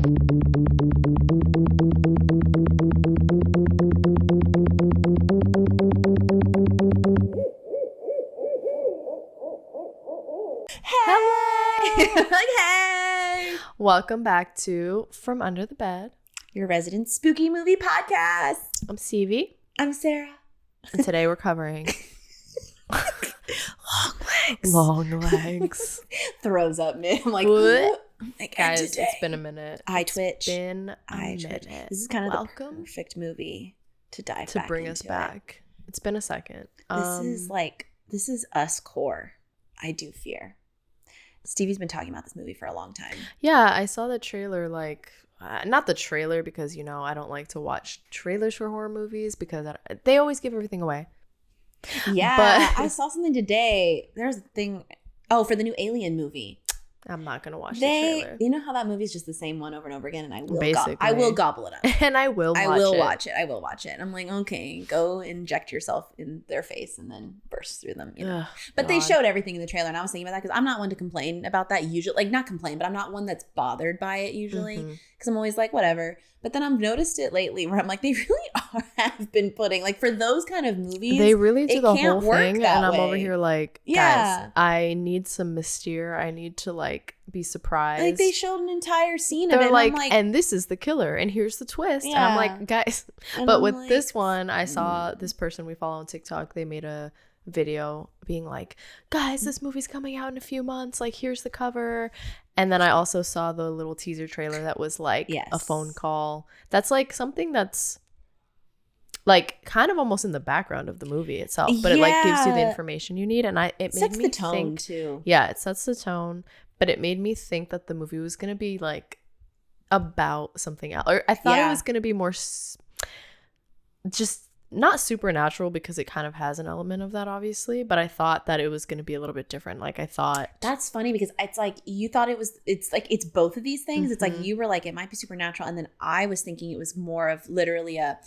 Hey! Welcome back to From Under the Bed, your resident spooky movie podcast. I'm Stevie. I'm Sarah. And today we're covering Longlegs. Longlegs. Throws up, man. I'm like, what? Guys, It's been a minute. I twitch. It's been a minute. This is kind of the perfect movie to dive to back bring us back. It's been a second. This is us core. I do fear. Stevie's been talking about this movie for a long time. Yeah, I saw the trailer, not the trailer because, I don't like to watch trailers for horror movies because they always give everything away. Yeah, but I saw something today. There's a thing, for the new Alien movie. I'm not going to watch the trailer. You know how that movie is just the same one over and over again, and I will gobble it up. And I will watch it. I will watch it. I'm like, okay, go inject yourself in their face and then burst through them. Ugh, but they showed everything in the trailer, and I was thinking about that because I'm not one to complain about that usually. Like, not complain, but I'm not one that's bothered by it usually because I'm always like, whatever. But then I've noticed it lately where I'm like, they really have been putting, like, for those kind of movies, they really do the whole thing, and I'm way. over here like, guys, I need some mystere. I need to be surprised. Like, they showed an entire scene They're of it, like, and I'm like, and this is the killer, and here's the twist. Yeah. And I'm like, guys, and but I'm with like, this one, I saw this person we follow on TikTok. They made a video being like, guys, this movie's coming out in a few months. Like, here's the cover. And then I also saw the little teaser trailer that was like a phone call. That's like something that's like kind of almost in the background of the movie itself, but it like gives you the information you need. And it made me the tone think too. Yeah, it sets the tone, but it made me think that the movie was going to be like about something else. Or I thought it was going to be more just not supernatural because it kind of has an element of that, obviously, but I thought that it was going to be a little bit different. Like, I thought that's funny because it's like you thought it's both of these things. It's like you were like, it might be supernatural, and then I was thinking it was more of literally a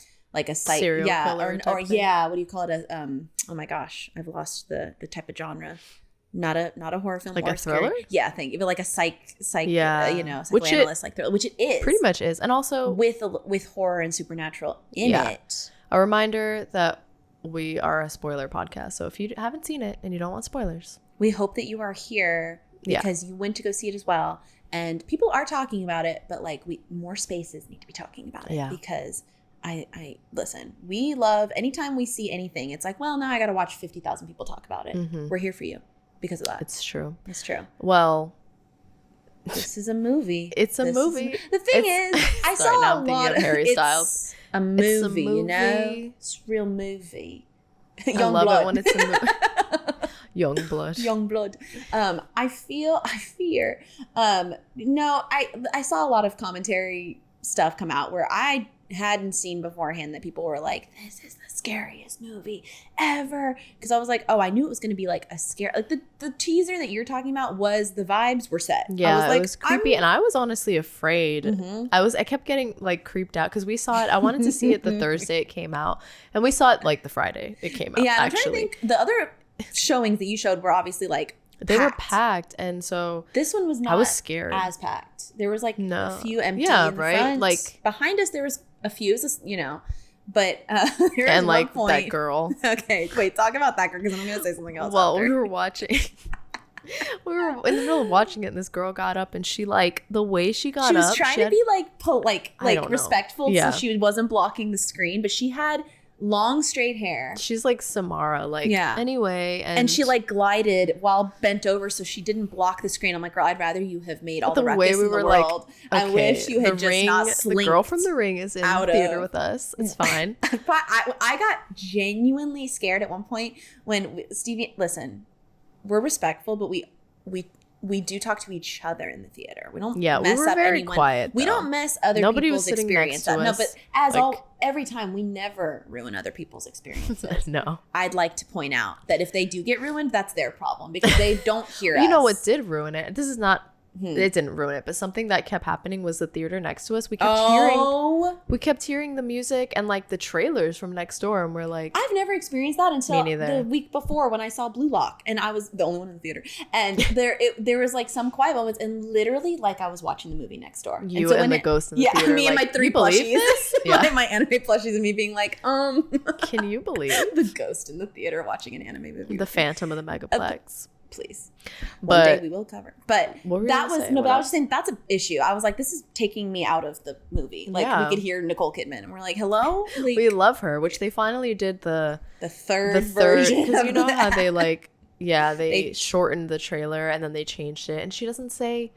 serial killer or what do you call it? Oh my gosh, I've lost the type of genre. Not a horror film, like or a thriller. Yeah, thank you, but like a psychoanalyst, thriller, which it is pretty much is, and also with horror and supernatural in it. A reminder that we are a spoiler podcast, so if you haven't seen it and you don't want spoilers, we hope that you are here because you went to go see it as well, and people are talking about it, but like more spaces need to be talking about it because I listen. We love anytime we see anything. It's like, well, now I got to watch 50,000 people talk about it. We're here for you because of that. It's true. It's true. Well, this is a movie. It's a movie. The thing is, I saw a lot of Harry Styles. A movie, you know? It's a real movie. I love it when it's a movie. Young blood. I fear. No, I saw a lot of commentary stuff come out where I hadn't seen beforehand that people were like, this is the scariest movie ever, because I was like, I knew it was going to be like a scare, like the teaser that you're talking about was, the vibes were set. It was creepy, and I was honestly afraid. I kept getting like creeped out because we saw it. I wanted to see it the Thursday it came out, and we saw it like the Friday it came out. I'm trying to think. The other showings that you showed were obviously like they were packed, and so this one was not. I was scared. As packed. There was like a few empty. In the front. Like behind us, there was a few, but and like that girl. Okay, wait, talk about that girl because I'm gonna say something else. Well, after. we were in the middle of watching it, and this girl got up, and she the way she got up, she was trying to be like respectful, so she wasn't blocking the screen, but she had long straight hair. She's like Samara, anyway, and she like glided while bent over, so she didn't block the screen. I'm like, girl, I'd rather you have made all the ruckus in the world. Like, I wish you had just not slinked. The girl from The Ring is in theater with us. It's fine. But I got genuinely scared at one point when Stevie. Listen, we're respectful, but we do talk to each other in the theater. We don't mess we were up very anyone. quiet. We don't mess other people's experience up. No, but every time we never ruin other people's experiences. No. I'd like to point out that if they do get ruined, that's their problem because they don't hear us. You know what did ruin it? This is not it didn't ruin it, but something that kept happening was the theater next to us. We kept hearing the music and like the trailers from next door, and we're like, I've never experienced that until the week before when I saw Blue Lock, and I was the only one in the theater, and there was like some quiet moments, and literally like I was watching the movie next door. You and the ghost in the theater. Yeah, me and my 3 plushies. Yeah. my anime plushies, and me being like, can you believe the ghost in the theater watching an anime movie? The Phantom of the Megaplex. Please. One day we will cover. But that was, but I was just saying that's an issue. I was like, this is taking me out of the movie. Like, we could hear Nicole Kidman, and we're like, hello? Like, we love her, which they finally did the third version. Because you know how they like, they shortened the trailer, and then they changed it. And she doesn't say,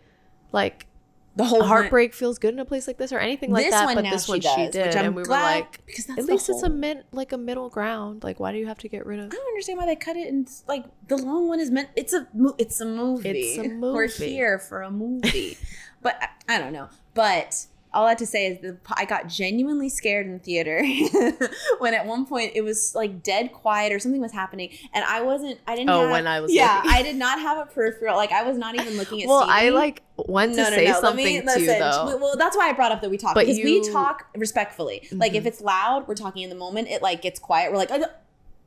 like, the whole heartbreak feels good in a place like this or anything like that, but this one she did, and we were like, because at least it's a middle ground. Like, why do you have to get rid of? I don't understand why they cut it, and like the long one is meant. It's a movie. It's a movie. We're here for a movie, but I don't know. But all I have to say is I got genuinely scared in the theater when at one point it was like dead quiet or something was happening, and I didn't. When I was looking. I did not have a peripheral. Like, I was not even looking at. Well, Stevie. I like went to say something too, though. Well, that's why I brought up that we talk, because we talk respectfully. Mm-hmm. Like, if it's loud, we're talking in the moment. It like gets quiet. We're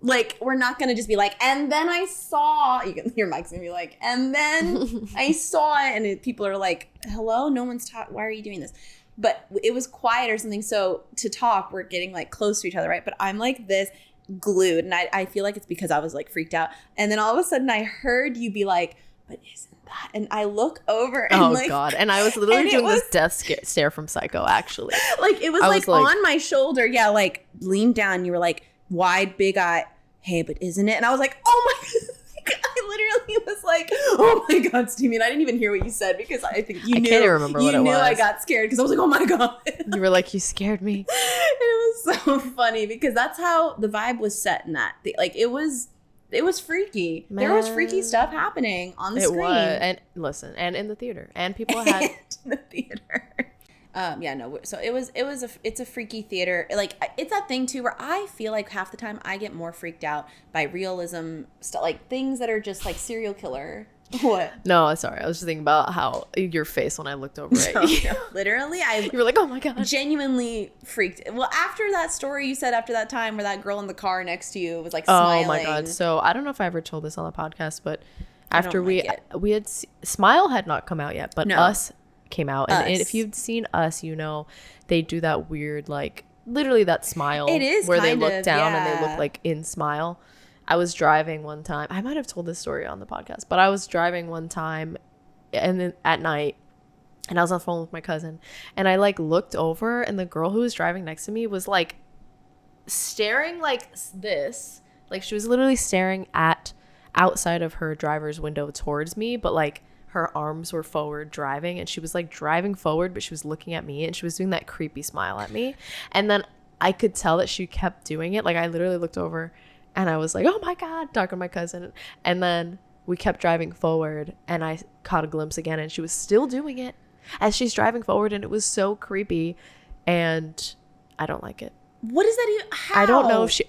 like we're not gonna just be like, and then I saw. You can hear Mike's gonna be like, and then I saw it, and people are like, hello, no one's talking. Why are you doing this? But it was quiet or something. So to talk, we're getting like close to each other, right? But I'm like this glued. And I feel like it's because I was like freaked out. And then all of a sudden I heard you be like, but isn't that? And I look over and oh God. And I was literally doing this death stare from Psycho, actually. Like, it was like on my shoulder. Yeah. Like, leaned down. You were like, wide, big eye. Hey, but isn't it? And I was like, oh my God. I literally was like, oh my God, Stevie. And I didn't even hear what you said, because I think you knew. I can't remember what it was. You knew I got scared, because I was like, oh my God. You were like, you scared me. It was so funny, because that's how the vibe was set in that. Like, it was freaky. Man. There was freaky stuff happening on the screen. It was. And listen, and in the theater. And people had. In the theater. So it's a freaky theater. Like, it's that thing too where I feel like half the time I get more freaked out by realism stuff, like things that are just like serial killer. What? No, sorry. I was just thinking about how your face when I looked over at you. Literally, you were like, oh my God. Genuinely freaked. Well, after that story you said after that time where that girl in the car next to you was like smiling. Oh my God. So I don't know if I ever told this on the podcast, but after we had Smile had not come out yet, but Us came out, and if you've seen Us, you know they do that weird, like, literally that smile. It is where they look down and they look like in Smile. I was driving one time. I might have told this story on the podcast, but I was driving one time, and then at night, and I was on the phone with my cousin, and I like looked over, and the girl who was driving next to me was like staring like this, like she was literally staring at outside of her driver's window towards me, but like her arms were forward driving, and she was like driving forward, but she was looking at me, and she was doing that creepy smile at me. And then I could tell that she kept doing it. Like, I literally looked over and I was like, oh my God, talking to my cousin. And then we kept driving forward, and I caught a glimpse again, and she was still doing it as she's driving forward, and it was so creepy, and I don't like it. What is that even? How? I don't know if she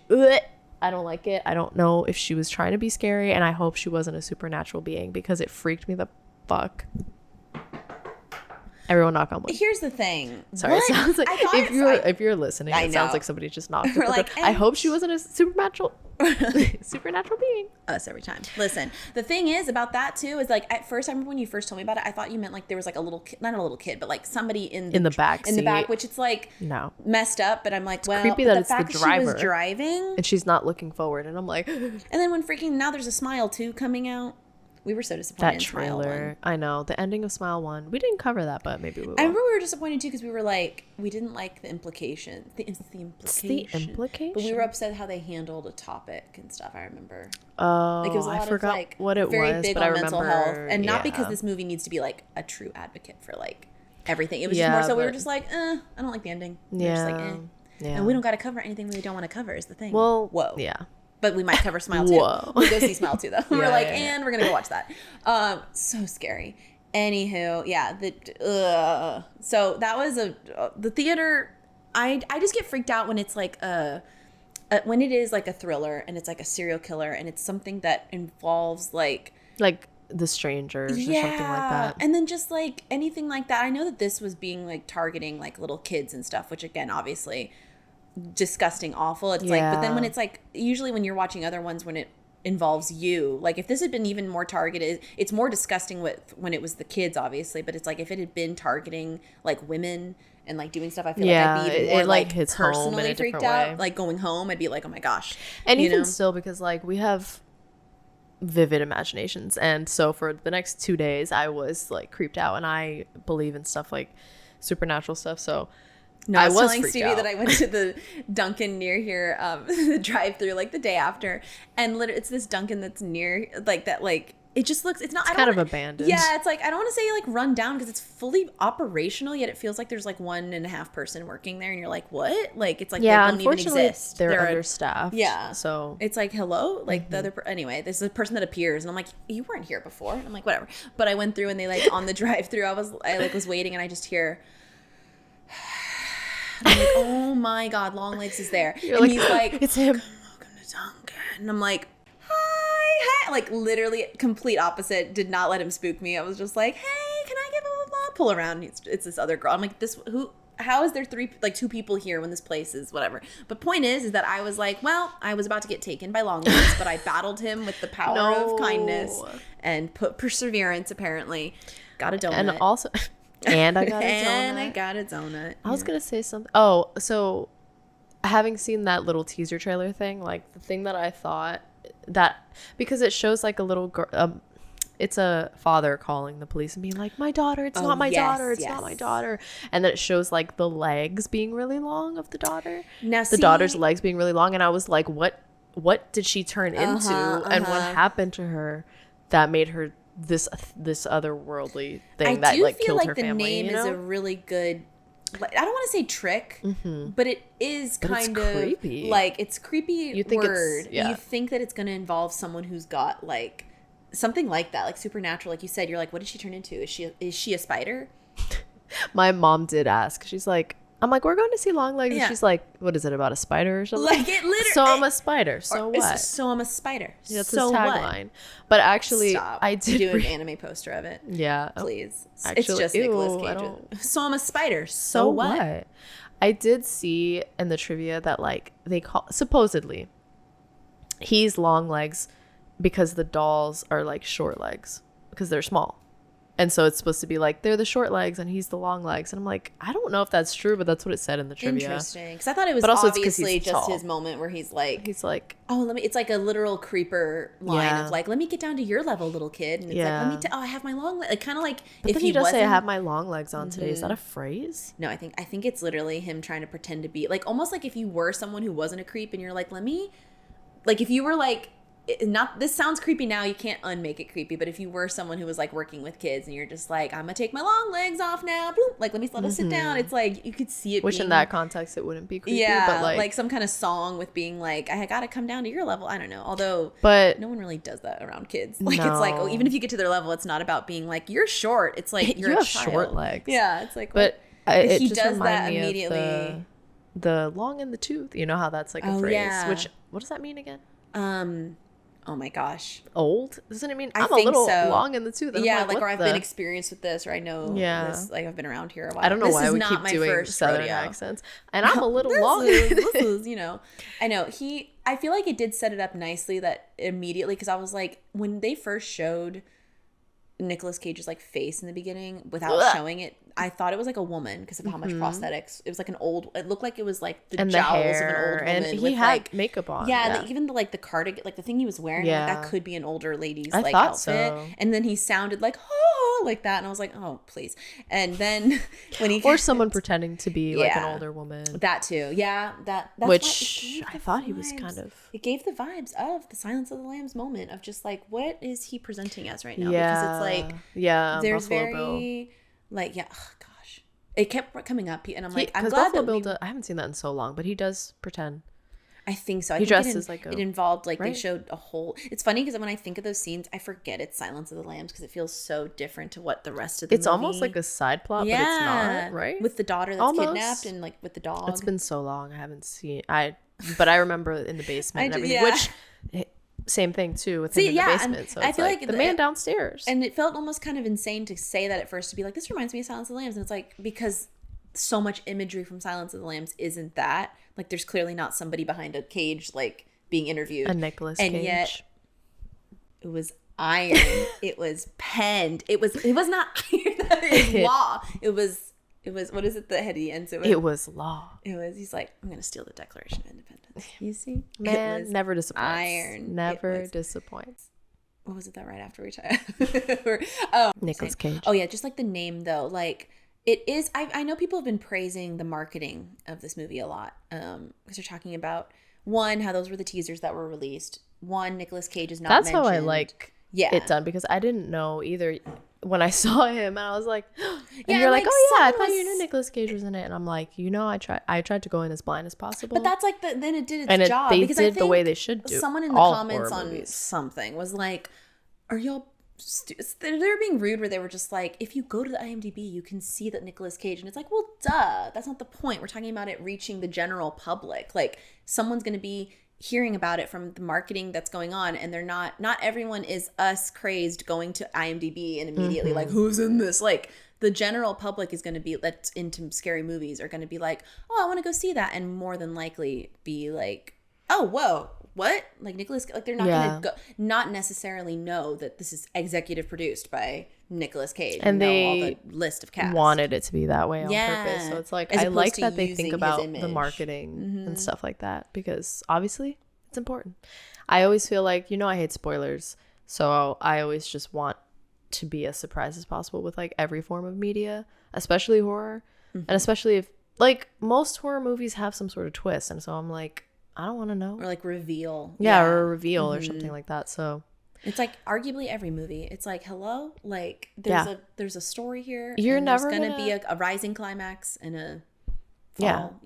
I don't like it. I don't know if she was trying to be scary, and I hope she wasn't a supernatural being, because it freaked me the fuck. Everyone knock on wood. Here's the thing. Sorry, what? It sounds like if you're listening, it sounds like somebody just knocked. Like, I hope she wasn't a supernatural being. Us every time. Listen, the thing is about that too is, like, at first, I remember when you first told me about it, I thought you meant like there was like a little kid, not a little kid, but like somebody in the back seat, which it's like messed up. But I'm like, it's creepy that it's the driver. She was driving and she's not looking forward, and I'm like, and then when freaking now there's a Smile 2 coming out. We were so disappointed. That trailer, I know, the ending of Smile 1. We didn't cover that, but maybe we will. I remember we were disappointed too, because we were like, we didn't like the implication. The implication. But we were upset how they handled a topic and stuff. I remember. Oh, like, it was a lot I forgot of, like, what it very was, big but on I remember. Mental health, and not because this movie needs to be like a true advocate for like everything. It was just more so we were just like, I don't like the ending. We were just like, and we don't got to cover anything we don't want to cover. Is the thing. Well, whoa, yeah. But we might cover Smile 2. We'll go see Smile 2 though. We're like, and we're gonna go watch that. So scary. Anywho, so that was the theater. I just get freaked out when it's like when it is like a thriller, and it's like a serial killer, and it's something that involves like the strangers or something like that. And then just like anything like that. I know that this was being like targeting like little kids and stuff, which again, obviously disgusting, awful. It's like, but then when it's like, usually when you're watching other ones, when it involves you, like if this had been even more targeted, it's more disgusting with when it was the kids, obviously, but it's like if it had been targeting like women and like doing stuff, I feel like I'd be even more like hits personally freaked out way. Like going home, I'd be like, oh my gosh. And even still, because like we have vivid imaginations, and so for the next 2 days I was like creeped out, and I believe in stuff like supernatural stuff, so no, I was telling Stevie that I went to the Dunkin' near here, the drive-through like the day after, and literally it's this Dunkin' that's near like that, like it just looks, it's kind of abandoned. Yeah, it's like I don't want to say like run down because it's fully operational, yet it feels like there's like 1.5 person working there, and you're like, what? Like it's like they don't even exist. They're understaffed. Yeah, so it's like hello, like the other anyway. There's a person that appears, and I'm like, you weren't here before. And I'm like, whatever. But I went through, and they like on the drive-through, I was waiting, and I just hear. I'm like, oh my God, Longlegs is there. You're and like, he's like, it's him. Welcome to Dunkin'. And I'm like, hi. Like literally complete opposite. Did not let him spook me. I was just like, hey, can I get blah, blah, blah? Pull around. It's this other girl. I'm like, how is there 2 people here when this place is whatever? But point is that I was like, well, I was about to get taken by Longlegs, but I battled him with the power of kindness and perseverance, apparently. Got a donut. And also... And I got a donut. And I got a donut. I was going to say something. Oh, so having seen that little teaser trailer thing, like the thing that I thought that, because it shows like a little girl, it's a father calling the police and being like, my daughter, it's not my daughter, it's not my daughter. And then it shows like the legs being really long of the daughter. Now, the daughter's legs being really long. And I was like, what did she turn into? And what happened to her that made her this otherworldly thing that like killed her family? I do feel like the name is a really good, I don't want to say trick, but it is kind of creepy. Like it's creepy. You think you think that it's going to involve someone who's got like something like that, like supernatural, like you said. You're like, what did she turn into? Is she a spider? My mom did ask. She's like, I'm like, we're going to see Longlegs. And she's like, what is it, about a spider or something? Like it literally. So I'm a spider. So what? So I'm a spider. Yeah, that's his tagline. But actually, stop. I did do an anime poster of it. Yeah. Please. Actually, it's just Nicolas Cage. So I'm a spider. So what? I did see in the trivia that like they call, supposedly, he's Longlegs because the dolls are like short legs because they're small. And so it's supposed to be like they're the short legs and he's the long legs. And I'm like, I don't know if that's true, but that's what it said in the trivia. Interesting. Because I thought it was obviously just tall. His moment where he's like, oh, it's like a literal creeper line of like, let me get down to your level, little kid. And it's like, I have my long legs. Like, kind of like, but if he does say I have my long legs on today. Is that a phrase? No, I think it's literally him trying to pretend to be like, almost like if you were someone who wasn't a creep and you're like, like if you were like, this sounds creepy now, you can't unmake it creepy, but if you were someone who was like working with kids and you're just like, I'm gonna take my long legs off now, boom, like let us sit down, it's like you could see it, which in that context it wouldn't be creepy, but like some kind of song with being like, I gotta come down to your level. I don't know, although but no one really does that around kids. Like it's like, oh, even if you get to their level, it's not about being like you're short, it's like you're you a have child. Short legs. Yeah, it's like, but he does that immediately. The long in the tooth, you know how that's like a phrase, which what does that mean again? Oh my gosh. Old? Doesn't it mean I'm a little long in the tooth? Like or I've been experienced with this, or I know this, like I've been around here a while. I don't know why we keep doing southern accents. And I'm a little long. This is, I know. I feel like it did set it up nicely that immediately, because I was like, when they first showed Nicolas Cage's like face in the beginning without showing it, I thought it was like a woman because of how much prosthetics. It was like it looked like it was like the jowls of an old woman. And he had like makeup on. Yeah. Even the cardigan, like the thing he was wearing, like that could be an older lady's like outfit. So. And then he sounded like, oh, like that. And I was like, oh, please. And then when he or someone pretending to be like an older woman. That too. Yeah. That's which I thought he was kind of. It gave the vibes of the Silence of the Lambs moment of just like, what is he presenting as right now? Because it's like, there's Buffalo very Bill. Like, gosh, it kept coming up, and I'm like, I'm glad Buffalo Bill I haven't seen that in so long, but he does pretend. I think so. He dresses like it involved like they showed a whole. It's funny because when I think of those scenes, I forget it's Silence of the Lambs because it feels so different to what the rest of the movie. It's almost like a side plot, but it's not, right? With the daughter that's kidnapped and like with the dog. It's been so long, I haven't seen. But I remember in the basement and everything, which same thing too with him in the basement. So I feel like the man downstairs. And it felt almost kind of insane to say that at first, to be like, this reminds me of Silence of the Lambs. And it's like, because so much imagery from Silence of the Lambs isn't that. Like, there's clearly not somebody behind a cage, like, being interviewed. A Nicolas Cage. And yet, it was iron. It was penned. It was not iron. It was law. It was, what is it that he ends it with? It was law. He's like, I'm going to steal the Declaration of Independence. You see? Man, never disappoints. Iron. Never disappoints. What was it that right after we tried? Nicolas Cage. Oh, yeah. Just like the name, though. Like, it is, I know people have been praising the marketing of this movie a lot. Because they're talking about, one, how those were the teasers that were released. One, Nicolas Cage is not mentioned. That's how I like it done, because I didn't know either when I saw him, and I was like, and you're like, oh yeah, I thought you knew Nicolas Cage was in it, and I'm like, I tried to go in as blind as possible. But that's like then it did its job. They did the way they should do. Someone in the comments on something was like, are y'all they're being rude, where they were just like, if you go to the IMDb, you can see that Nicolas Cage, and it's like, well, duh, that's not the point. We're talking about it reaching the general public. Like, someone's going to be hearing about it from the marketing that's going on, and they're not everyone is us crazed going to IMDb and immediately like, who's in this? Like, the general public is going to be, that's into scary movies, are going to be like, oh, I want to go see that, and more than likely be like, oh, whoa, what? Like, Nicolas, like, they're not going to go, not necessarily know that this is executive produced by Nicolas Cage and they know all the list of cast. Wanted it to be that way on purpose. So it's like, I like that they think about the marketing and stuff like that, because obviously it's important. I always feel like, I hate spoilers, so I always just want to be as surprised as possible with like every form of media, especially horror. And especially if, like, most horror movies have some sort of twist, and so I'm like, I don't want to know. Or like reveal. Yeah, or a reveal or something like that. So it's like arguably every movie. It's like, hello, like there's a story here. You're never going to be a rising climax and a fall,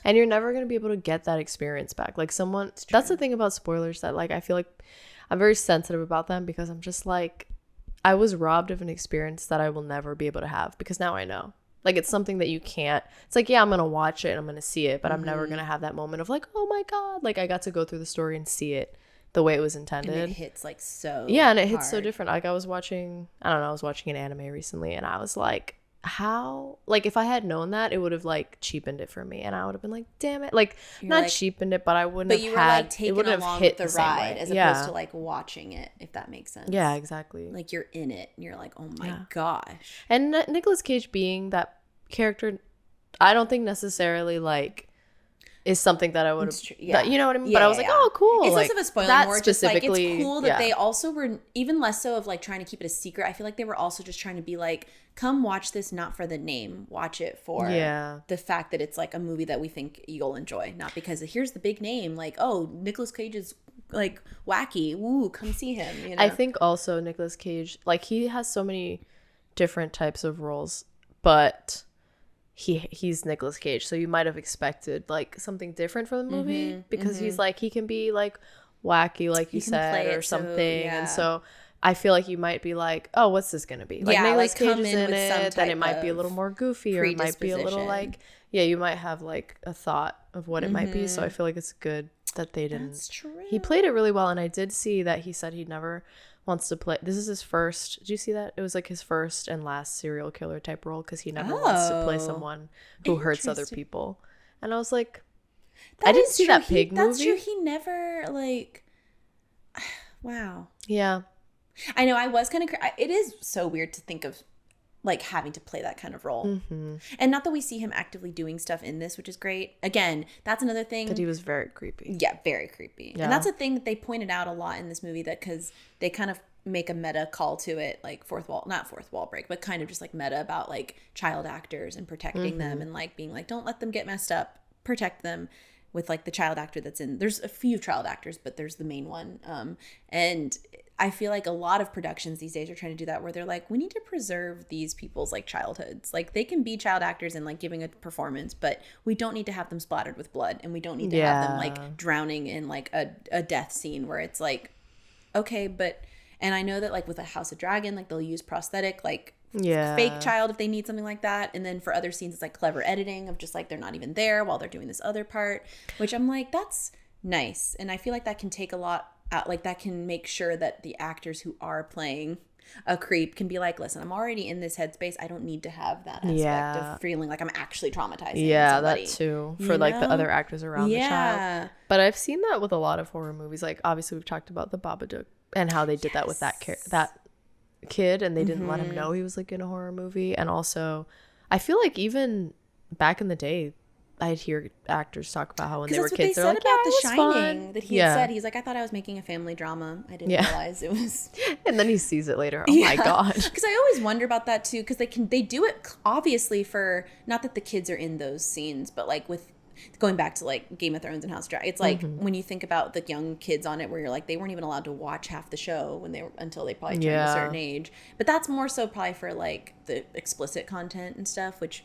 And you're never going to be able to get that experience back. Like, that's the thing about spoilers, that like I feel like I'm very sensitive about them, because I'm just like, I was robbed of an experience that I will never be able to have, because now I know. Like, it's something that you can't, it's like, yeah, I'm going to watch it and I'm going to see it, but I'm never going to have that moment of like, oh my God, like I got to go through the story and see it the way it was intended. And it hits like so and it hits so different. Like, I was watching an anime recently, and I was like, how, like, if I had known that, it would have like cheapened it for me, and I would have been like, damn it, like, not like, cheapened it, but I wouldn't have had, like, taken it would have hit the ride as opposed to like watching it, if that makes sense. Yeah, exactly. Like, you're in it and you're like, oh my gosh. And Nicolas Cage being that character, I don't think necessarily like is something that I would have, you know what I mean? But I was like, oh, cool. It's like, less of a spoiler, more just like, it's cool that they also were, even less so of like trying to keep it a secret. I feel like they were also just trying to be like, come watch this, not for the name, watch it for the fact that it's like a movie that we think you'll enjoy, not because here's the big name, like, oh, Nicolas Cage is like wacky, woo, come see him. I think also Nicolas Cage, like, he has so many different types of roles, but he's Nicolas Cage, so you might have expected like something different from the movie, because he's like, he can be like wacky, like you said, or something, and so I feel like you might be like, oh, what's this gonna be? Like, Nicolas Cage is in it, then it might be a little more goofy, or it might be a little like, you might have like a thought of what it might be. So I feel like it's good that they didn't. That's true. He played it really well, and I did see that he said he never wants to play, this is his first, did you see that? It was like his first and last serial killer type role, because he never wants to play someone who hurts other people. And I was like, I didn't see that Pig movie. That's true. He never like, wow. Yeah. I know, I was kind of, it is so weird to think of like having to play that kind of role. And not that we see him actively doing stuff in this, which is great. Again, that's another thing. That he was very creepy. Yeah, very creepy. Yeah. And that's a thing that they pointed out a lot in this movie, that because they kind of make a meta call to it, like not fourth wall break, but kind of just like meta about like child actors and protecting them, and like being like, don't let them get messed up, protect them, with like the child actor that's in, there's a few child actors, but there's the main one. And I feel like a lot of productions these days are trying to do that, where they're like, we need to preserve these people's like childhoods. Like, they can be child actors and like giving a performance, but we don't need to have them splattered with blood, and we don't need to have them like drowning in like a death scene where it's like, okay, but, and I know that like with a House of Dragon, like they'll use prosthetic, like fake child if they need something like that. And then for other scenes, it's like clever editing of just like, they're not even there while they're doing this other part, which I'm like, that's nice. And I feel like that can take a lot like that can make sure that the actors who are playing a creep can be like, listen, I'm already in this headspace. I don't need to have that aspect of feeling like I'm actually traumatizing somebody. That too, for like the other actors around the child. But I've seen that with a lot of horror movies. Like obviously we've talked about the Babadook and how they did that with that kid, and they didn't let him know he was like in a horror movie. And also I feel like even back in the day I'd hear actors talk about how when they were kids, they're like, about The Shining, that he had said. He's like, I thought I was making a family drama. I didn't realize it was. And then he sees it later. Oh my God. Because I always wonder about that too. Because they do it obviously for, not that the kids are in those scenes, but like with going back to like Game of Thrones and House of Dragon. It's like when you think about the young kids on it, where you're like, they weren't even allowed to watch half the show until they probably turned a certain age. But that's more so probably for like the explicit content and stuff, which.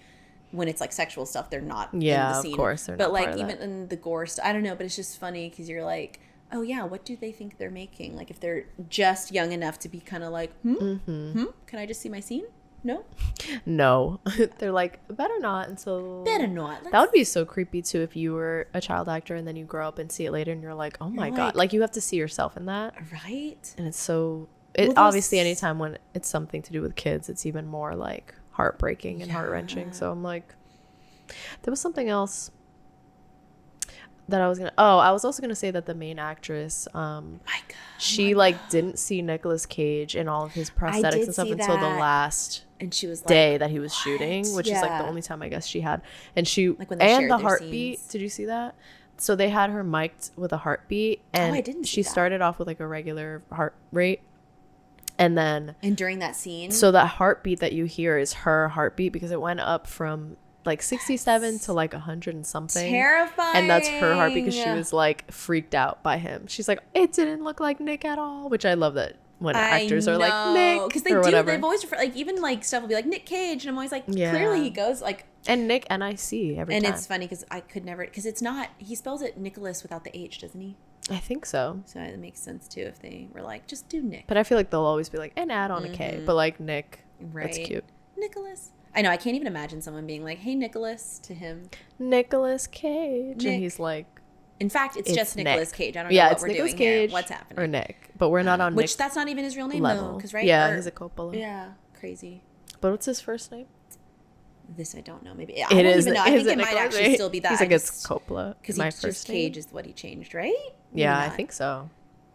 When it's like sexual stuff, they're not in the scene. Of course. But like even in the gore stuff, I don't know, but it's just funny because you're like, oh yeah, what do they think they're making? Like if they're just young enough to be kind of like, can I just see my scene? No. They're like, better not. And so better not. That would be so creepy too if you were a child actor and then you grow up and see it later and you're like, oh my God. Like you have to see yourself in that. Right. And it's so, obviously anytime when it's something to do with kids, it's even more like heartbreaking and heart-wrenching. So I'm like, there was something else that I was also gonna say that the main actress she didn't see Nicolas Cage in all of his prosthetics and stuff until the last and she was day that he was shooting, which is like the only time I guess she had, and she like when and the heartbeat scenes. Did you see that? So they had her mic'd with a heartbeat, and she started off with like a regular heart rate. And during that scene, so that heartbeat that you hear is her heartbeat because it went up from like 67 to like 100 and something. Terrifying. And that's her heartbeat because she was like freaked out by him. She's like, it didn't look like Nick at all, which I love that when actors are like Nick because they've always like even like stuff will be like Nick Cage, and I'm always like, clearly he goes like and Nick NIC every time. And it's funny because I could never because it's not he spells it Nicholas without the H, doesn't he? I think so. So it makes sense too if they were like, just do Nick. But I feel like they'll always be like, and add on a K. But like Nick, that's cute. Nicholas. I know. I can't even imagine someone being like, hey, Nicholas to him. Nicolas Cage. Nick. And he's like. In fact, it's just Nicolas Cage. I don't know what we're doing here. What's happening? Or Nick. But we're not on Nick. Which that's not even his real name level. Though. Cause, right? Yeah, he's a Coppola. Yeah. Crazy. But what's his first name? This I don't know. Maybe I don't even know. I think it might actually still be that. He's like it's Coppola. Because my first Cage is what he changed, right? Yeah, I think so.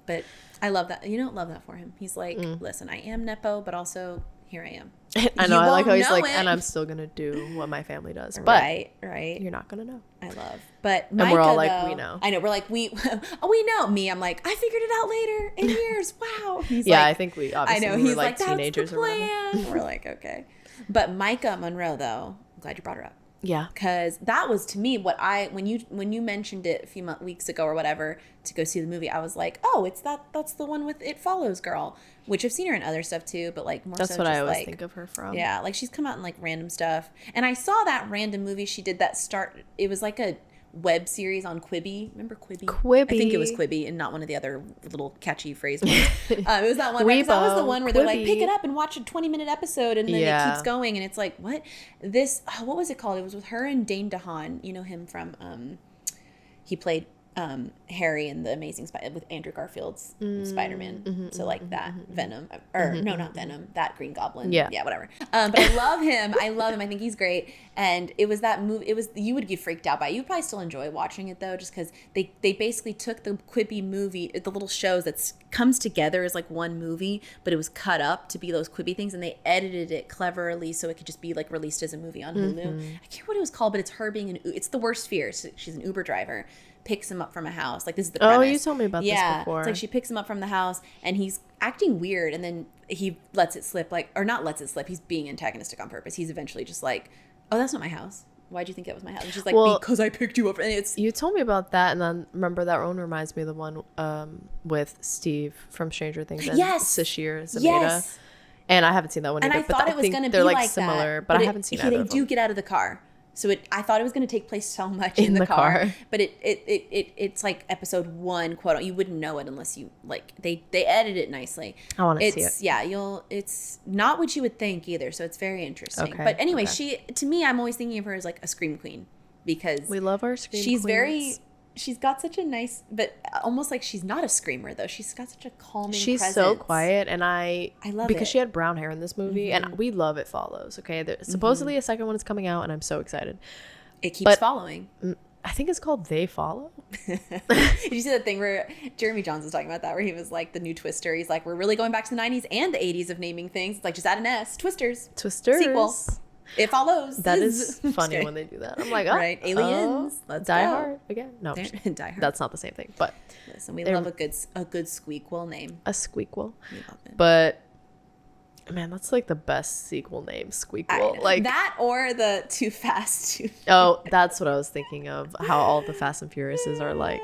But I love that. Love that for him. He's like, listen, I am Nepo, but also here I am. I know. I like how he's like, and I'm still gonna do what my family does. But right. You're not gonna know. I love. But Micah, and we're all like, we know. I know. We're like, we know. Me, I'm like, I figured it out later in years. Wow. He's like, I think we obviously I know. He's like teenagers or whatever. We're like, okay. But Micah Monroe, though, I'm glad you brought her up. Yeah, because that was to me what when you mentioned it a few weeks ago or whatever to go see the movie, I was like, oh, that's the one with It Follows girl, which I've seen her in other stuff too, but like more that's so what just I always like, think of her from. Yeah, like she's come out in like random stuff, and I saw that random movie she did that it was like a web series on Quibi. Remember Quibi? Quibi. I think it was Quibi and not one of the other little catchy phrase ones. It was that one. Right? That was the one where they're like, pick it up and watch a 20-minute episode, and then it keeps going, and it's like, what was it called? It was with her and Dane DeHaan. You know him from he played Harry in the Amazing with Andrew Garfield's Spider-Man. So like that Venom no, not Venom, that Green Goblin. Yeah, whatever. But I love him. I think he's great. And it was that movie. You would get freaked out by it. You'd probably still enjoy watching it though, just because they basically took the Quibi movie, the little shows that comes together as like one movie, but it was cut up to be those Quibi things, and they edited it cleverly so it could just be like released as a movie on Hulu. I can't remember what it was called, but it's her being it's the worst fear. She's an Uber driver. Picks him up from a house. Like, this is the premise. Oh, you told me about this before. It's like she picks him up from the house and he's acting weird, and then he lets it slip, or not lets it slip. He's being antagonistic on purpose. He's eventually just like, oh, that's not my house. Why'd you think that was my house? And she's like, because I picked you up. And you told me about that, and then remember that one reminds me of the one with Steve from Stranger Things and Sashir Zameda. Yes. And I haven't seen that one either. And I thought it was going to be like similar, but I haven't seen either of them. They do get out of the car. So I thought it was going to take place so much in the car, but it's like episode 1, quote. You wouldn't know it unless you like they edit it nicely. I want to see it. Yeah, it's not what you would think either. So it's very interesting. Okay, but anyway, to me, I'm always thinking of her as like a scream queen because we love our scream. She's queens. she's got such a nice, but almost like she's not a screamer though. She's got such a calming she's presence. so quiet, and I love because it. she had brown hair in this movie, and we love It Follows. Okay, supposedly a second one is coming out, and I'm so excited. It keeps following. I think it's called They Follow. Did you see that thing where Jeremy Johns was talking about that, where he was like the new Twister? He's like, we're really going back to the 90s and the 80s of naming things. It's like, just add an S. Twisters. Sequel. It Follows. That is funny when they do that. I'm like, oh. Right. Aliens. Let's Die go. Hard again. No. Die Hard. That's not the same thing. But listen, we love a good squeakquel name. A squeakquel. We love it. But man, that's like the best sequel name, Squeakquel. Like that or the Too Fast, Too Furious. Oh, that's what I was thinking of. How all the Fast and Furiouses are like.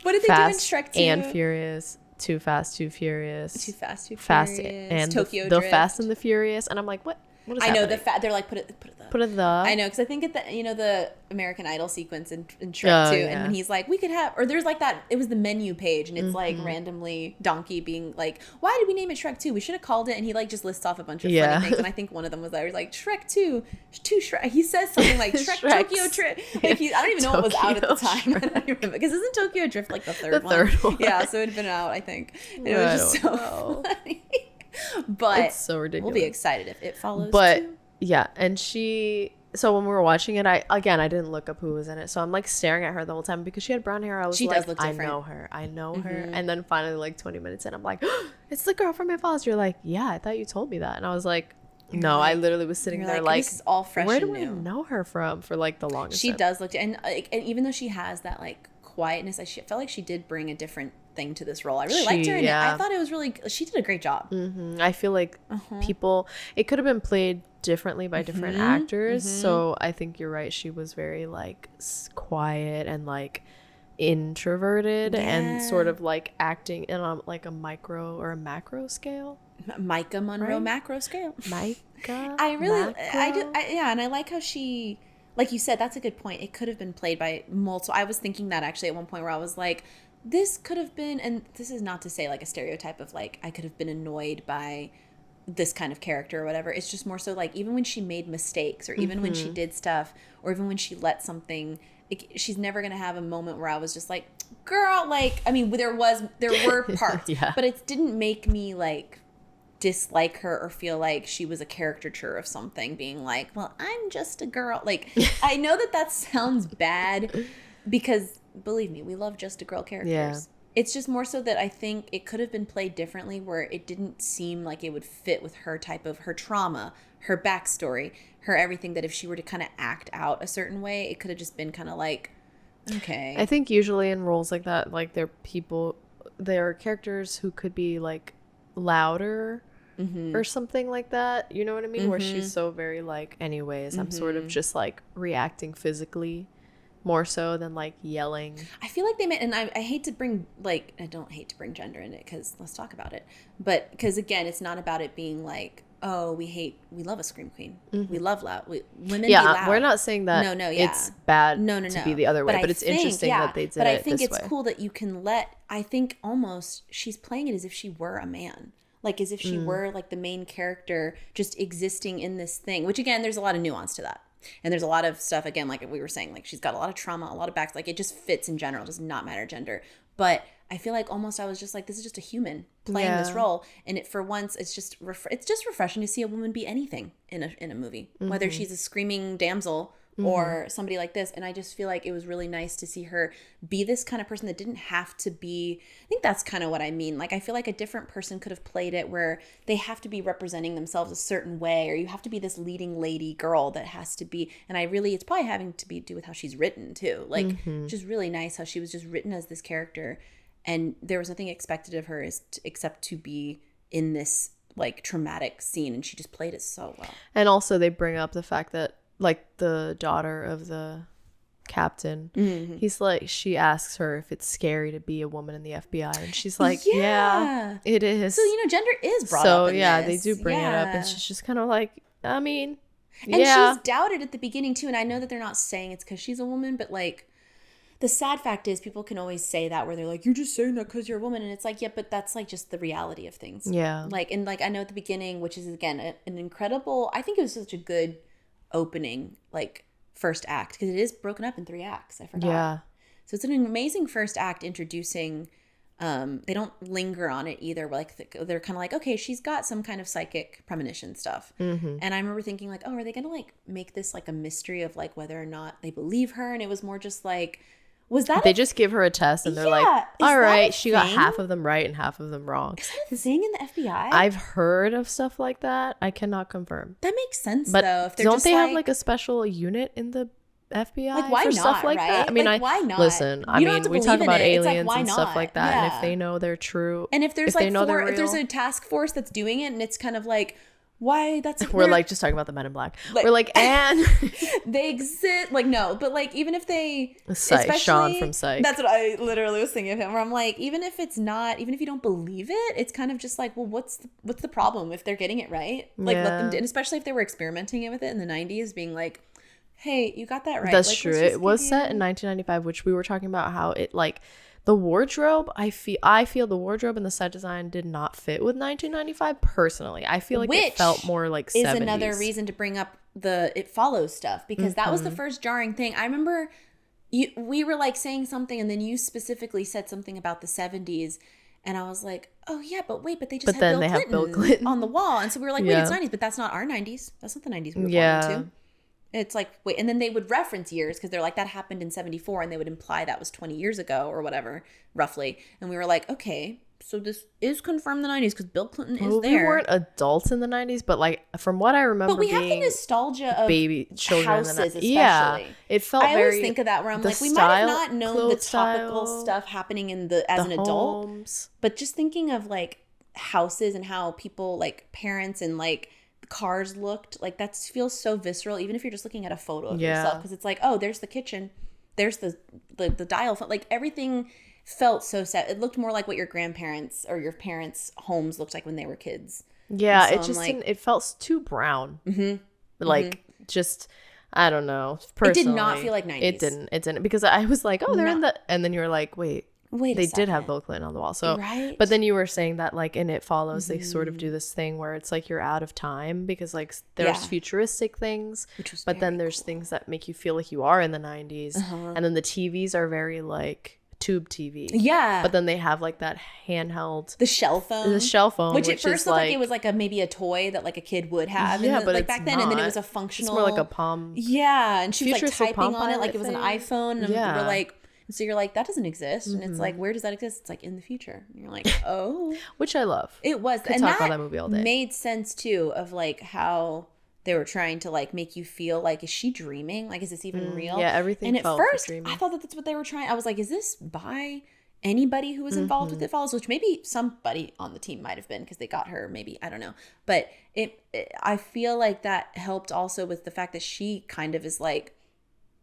What did they do in Shrek 2? And Furious, Too Fast, Too Furious. Too Fast, Too Furious. Fast and Tokyo the Drift. Fast and the Furious, and I'm like, what? What is happening? I know they're like put it the. I know, because I think at the American Idol sequence in Shrek 2, and when he's like, we could have, or there's like that, it was the menu page, and it's like randomly Donkey being like, why did we name it Shrek 2? We should have called it, and he like just lists off a bunch of funny things, and I think one of them was that, was like Shrek 2 Shrek. He says something like Shrek Tokyo Drift. Like I don't even know what was out at the time. I don't remember, because isn't Tokyo Drift like the third one? Yeah, so it had been out, I think. And it was just so funny. But it's so ridiculous. We'll be excited if It Follows too. Yeah, and so when we were watching it, I didn't look up who was in it, so I'm like staring at her the whole time because she had brown hair. She does look different. I know her, and then finally like 20 minutes in, I'm like, oh, it's the girl from It Follows. You're like, yeah, I thought you told me that, and I was like, no, I literally was sitting there like, this is all fresh. Where do I know her from for like the longest? She does look, and even though she has that like quietness, I felt like she did bring a different thing to this role. I really liked her in it. I thought it was really, she did a great job. I feel like it could have been played differently by different actors, so I think you're right, she was very like quiet and like introverted and sort of like acting in like a micro or a macro scale. Micah Monroe, right? Macro scale. Micah. I really, and I like how she, like you said, that's a good point. It could have been played by multiple. I was thinking that actually at one point where I was like, this could have been, and this is not to say like a stereotype of like I could have been annoyed by this kind of character or whatever. It's just more so like even when she made mistakes, or even when she did stuff, or even when she let something, she's never gonna have a moment where I was just like, girl, like, I mean, there were parts, but it didn't make me like dislike her or feel like she was a caricature of something, being like, well, I'm just a girl. Like, I know that sounds bad because believe me, we love just a girl characters. Yeah. It's just more so that I think it could have been played differently, where it didn't seem like it would fit with her type of, her trauma, her backstory, her everything, that if she were to kind of act out a certain way, it could have just been kind of like, okay. I think usually in roles like that, like there are characters who could be like louder or something like that. You know what I mean? Where she's so very like, anyways, I'm sort of just like reacting physically more so than like yelling. I feel like they meant, and I hate to bring, like, I don't hate to bring gender in it, because let's talk about it, but because again, it's not about it being like, oh, we love a scream queen, we love loud women. Be loud. We're not saying that it's bad to be the other way, but it's interesting that they did it this way. But I think it's cool that you can I think almost she's playing it as if she were a man. Like as if she were like the main character just existing in this thing, which again, there's a lot of nuance to that. And there's a lot of stuff, again, like we were saying, like she's got a lot of trauma, a lot of like it just fits in general, does not matter gender. But I feel like almost I was just like, this is just a human playing this role. And it, for once, it's just refreshing to see a woman be anything in a movie, whether she's a screaming damsel or somebody like this. And I just feel like it was really nice to see her be this kind of person that didn't have to be, I think that's kind of what I mean. Like, I feel like a different person could have played it where they have to be representing themselves a certain way, or you have to be this leading lady girl that has to be, and it's probably having to do with how she's written too. Like, just really nice how she was just written as this character, and there was nothing expected of her except to be in this like traumatic scene, and she just played it so well. And also they bring up the fact that like the daughter of the captain, he's like, she asks her if it's scary to be a woman in the FBI, and she's like, yeah, it is. So gender is brought up in this. They do bring it up, and she's just kind of like, I mean, and she's doubted at the beginning too, and I know that they're not saying it's because she's a woman, but like the sad fact is people can always say that, where they're like, you're just saying that because you're a woman, and it's like, yeah, but that's like just the reality of things. Like, and like I know at the beginning, which is again an incredible, I think it was such a good opening like first act, because it is broken up in 3 acts. I forgot. So it's an amazing first act introducing. They don't linger on it either. Like they're kind of like, okay, she's got some kind of psychic premonition stuff. Mm-hmm. And I remember thinking like, oh, are they going to like make this like a mystery of like whether or not they believe her? And it was more just like, was that they just give her a test and they're like, all right, she got half of them right and half of them wrong. Is that a thing in the FBI? I've heard of stuff like that. I cannot confirm. That makes sense, but though. If they're don't they have like a special unit in the FBI like, why for not, stuff like right? that? I mean, like, why not? Listen, I mean, we talk about aliens like, and stuff like that, and if they know they're true, and if there's if there's a task force that's doing it, and it's kind of like, why? That's we're like just talking about the Men in Black. Like, we're like, and they exist. Like no, but like even if they, Sean from Psych. That's what I literally was thinking of him. Where I'm like, even if you don't believe it, it's kind of just like, well, what's the problem if they're getting it right? Like let them, and especially if they were experimenting with it in the 90s, being like, hey, you got that right. That's like, true. It was set in 1995, which we were talking about how it like the wardrobe. I feel the wardrobe and the set design did not fit with 1995 personally. I feel like it felt more like 70s. Is another reason to bring up the It Follows stuff because that was the first jarring thing. I remember we were like saying something and then you specifically said something about the 70s. And I was like, oh, yeah, but wait, but they just had Bill Clinton on the wall. And so we were like, wait, it's 90s, but that's not our 90s. That's not the 90s we were born into. It's like, wait, and then they would reference years because they're like, that happened in 74, and they would imply that was 20 years ago or whatever, roughly. And we were like, okay, so this is confirmed the 90s because Bill Clinton is there. We weren't adults in the 90s, but like from what I remember, but we have the nostalgia of baby children houses, especially. Yeah, it felt I always think of that where I'm like, we might have not known the topical stuff happening as an adult, but just thinking of like houses and how people like parents and like cars looked like that feels so visceral even if you're just looking at a photo of yourself because it's like, oh, there's the kitchen, there's the dial phone, like everything felt so sad. It looked more like what your grandparents or your parents' homes looked like when they were kids. Yeah, so it just didn't, it felt too brown. Like just I don't know, personally, it did not feel like 90s. It didn't because I was like, oh, they're in the, and then you were like, wait, they did have Bill Clinton on the wall. So, right? But then you were saying that like in It Follows, they sort of do this thing where it's like you're out of time because like there's futuristic things, but then there's things that make you feel like you are in the 90s. And then the TVs are very like tube TV. Yeah. But then they have like that handheld. The shell phone. Which at first looked like it was like maybe a toy that like a kid would have. Yeah, but like back then. And then it was a functional. It's more like a palm. Yeah. And she was like typing on it like it was an iPhone. And we're like. So you're like, that doesn't exist. And it's like, where does that exist? It's like in the future. And you're like, oh. Which I love. It was. Could talk about that movie all day. Made sense too of like how they were trying to like make you feel like, is she dreaming? Like, is this even real? Yeah, everything and felt at first, dreamy. I thought that that's what they were trying. I was like, is this by anybody who was involved with It Follows? Which maybe somebody on the team might have been because they got her. Maybe, I don't know. But I feel like that helped also with the fact that she kind of is like,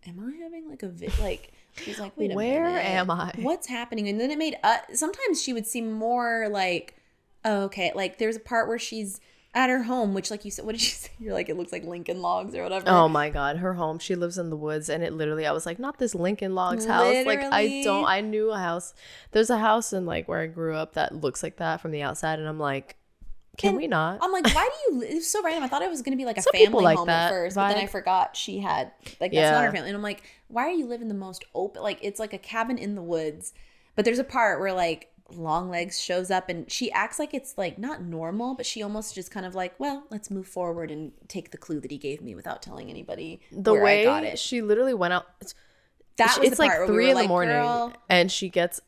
am I having like like... She's like, wait a minute. Where am I? What's happening? And then it made sometimes she would seem more like, oh, okay. Like there's a part where she's at her home, which like you said, what did you say? You're like, it looks like Lincoln Logs or whatever. Oh my God. Her home. She lives in the woods and it literally, I was like, not this Lincoln Logs house. Literally? Like I knew a house. There's a house in like where I grew up that looks like that from the outside. And I'm like, can we not? I'm like, why do you? It's so random. I thought it was gonna be like a family like home at first, but then I forgot she had like that's not her family. And I'm like, why are you living the most open? Like it's like a cabin in the woods, but there's a part where like Longlegs shows up and she acts like it's like not normal, but she almost just kind of like, well, let's move forward and take the clue that he gave me without telling anybody where I got it. She literally went out. It's like 3 in the morning, and she gets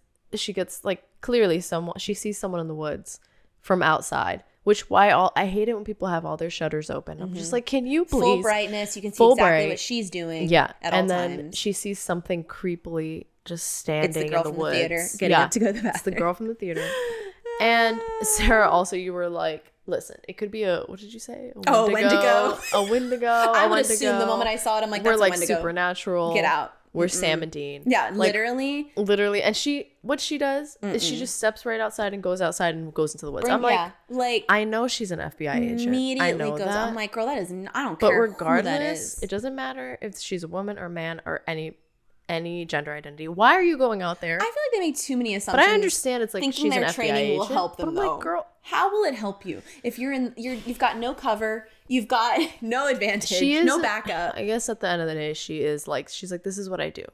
like clearly she sees someone in the woods from outside. Which I hate it when people have all their shutters open. I'm just like, can you please full brightness? You can see exactly what she's doing. Yeah, at all and then times. She sees something creepily just standing in the woods. Theater, getting up to go to the bathroom. It's the girl from the theater. And Sarah, also, you were like, listen, it could be what did you say? A Wendigo. A Wendigo. I would assume the moment I saw it, I'm like, that's we're like a Wendigo. Supernatural. Get out. We're Sam and Dean. Yeah, like, literally. And what she does is she just steps right outside and goes outside and goes into the woods. I'm like, I know she's an FBI agent. Immediately I know goes. that. I'm like, girl, that is. I don't care. But regardless, who that is. It doesn't matter if she's a woman or man or any gender identity. Why are you going out there? I feel like they make too many assumptions. But I understand it's like thinking she's an their FBI training agent, will help them. But I'm though. like, girl, how will it help you if you've got no cover, you've got no advantage, no backup? I guess at the end of the day, she's like, this is what I do.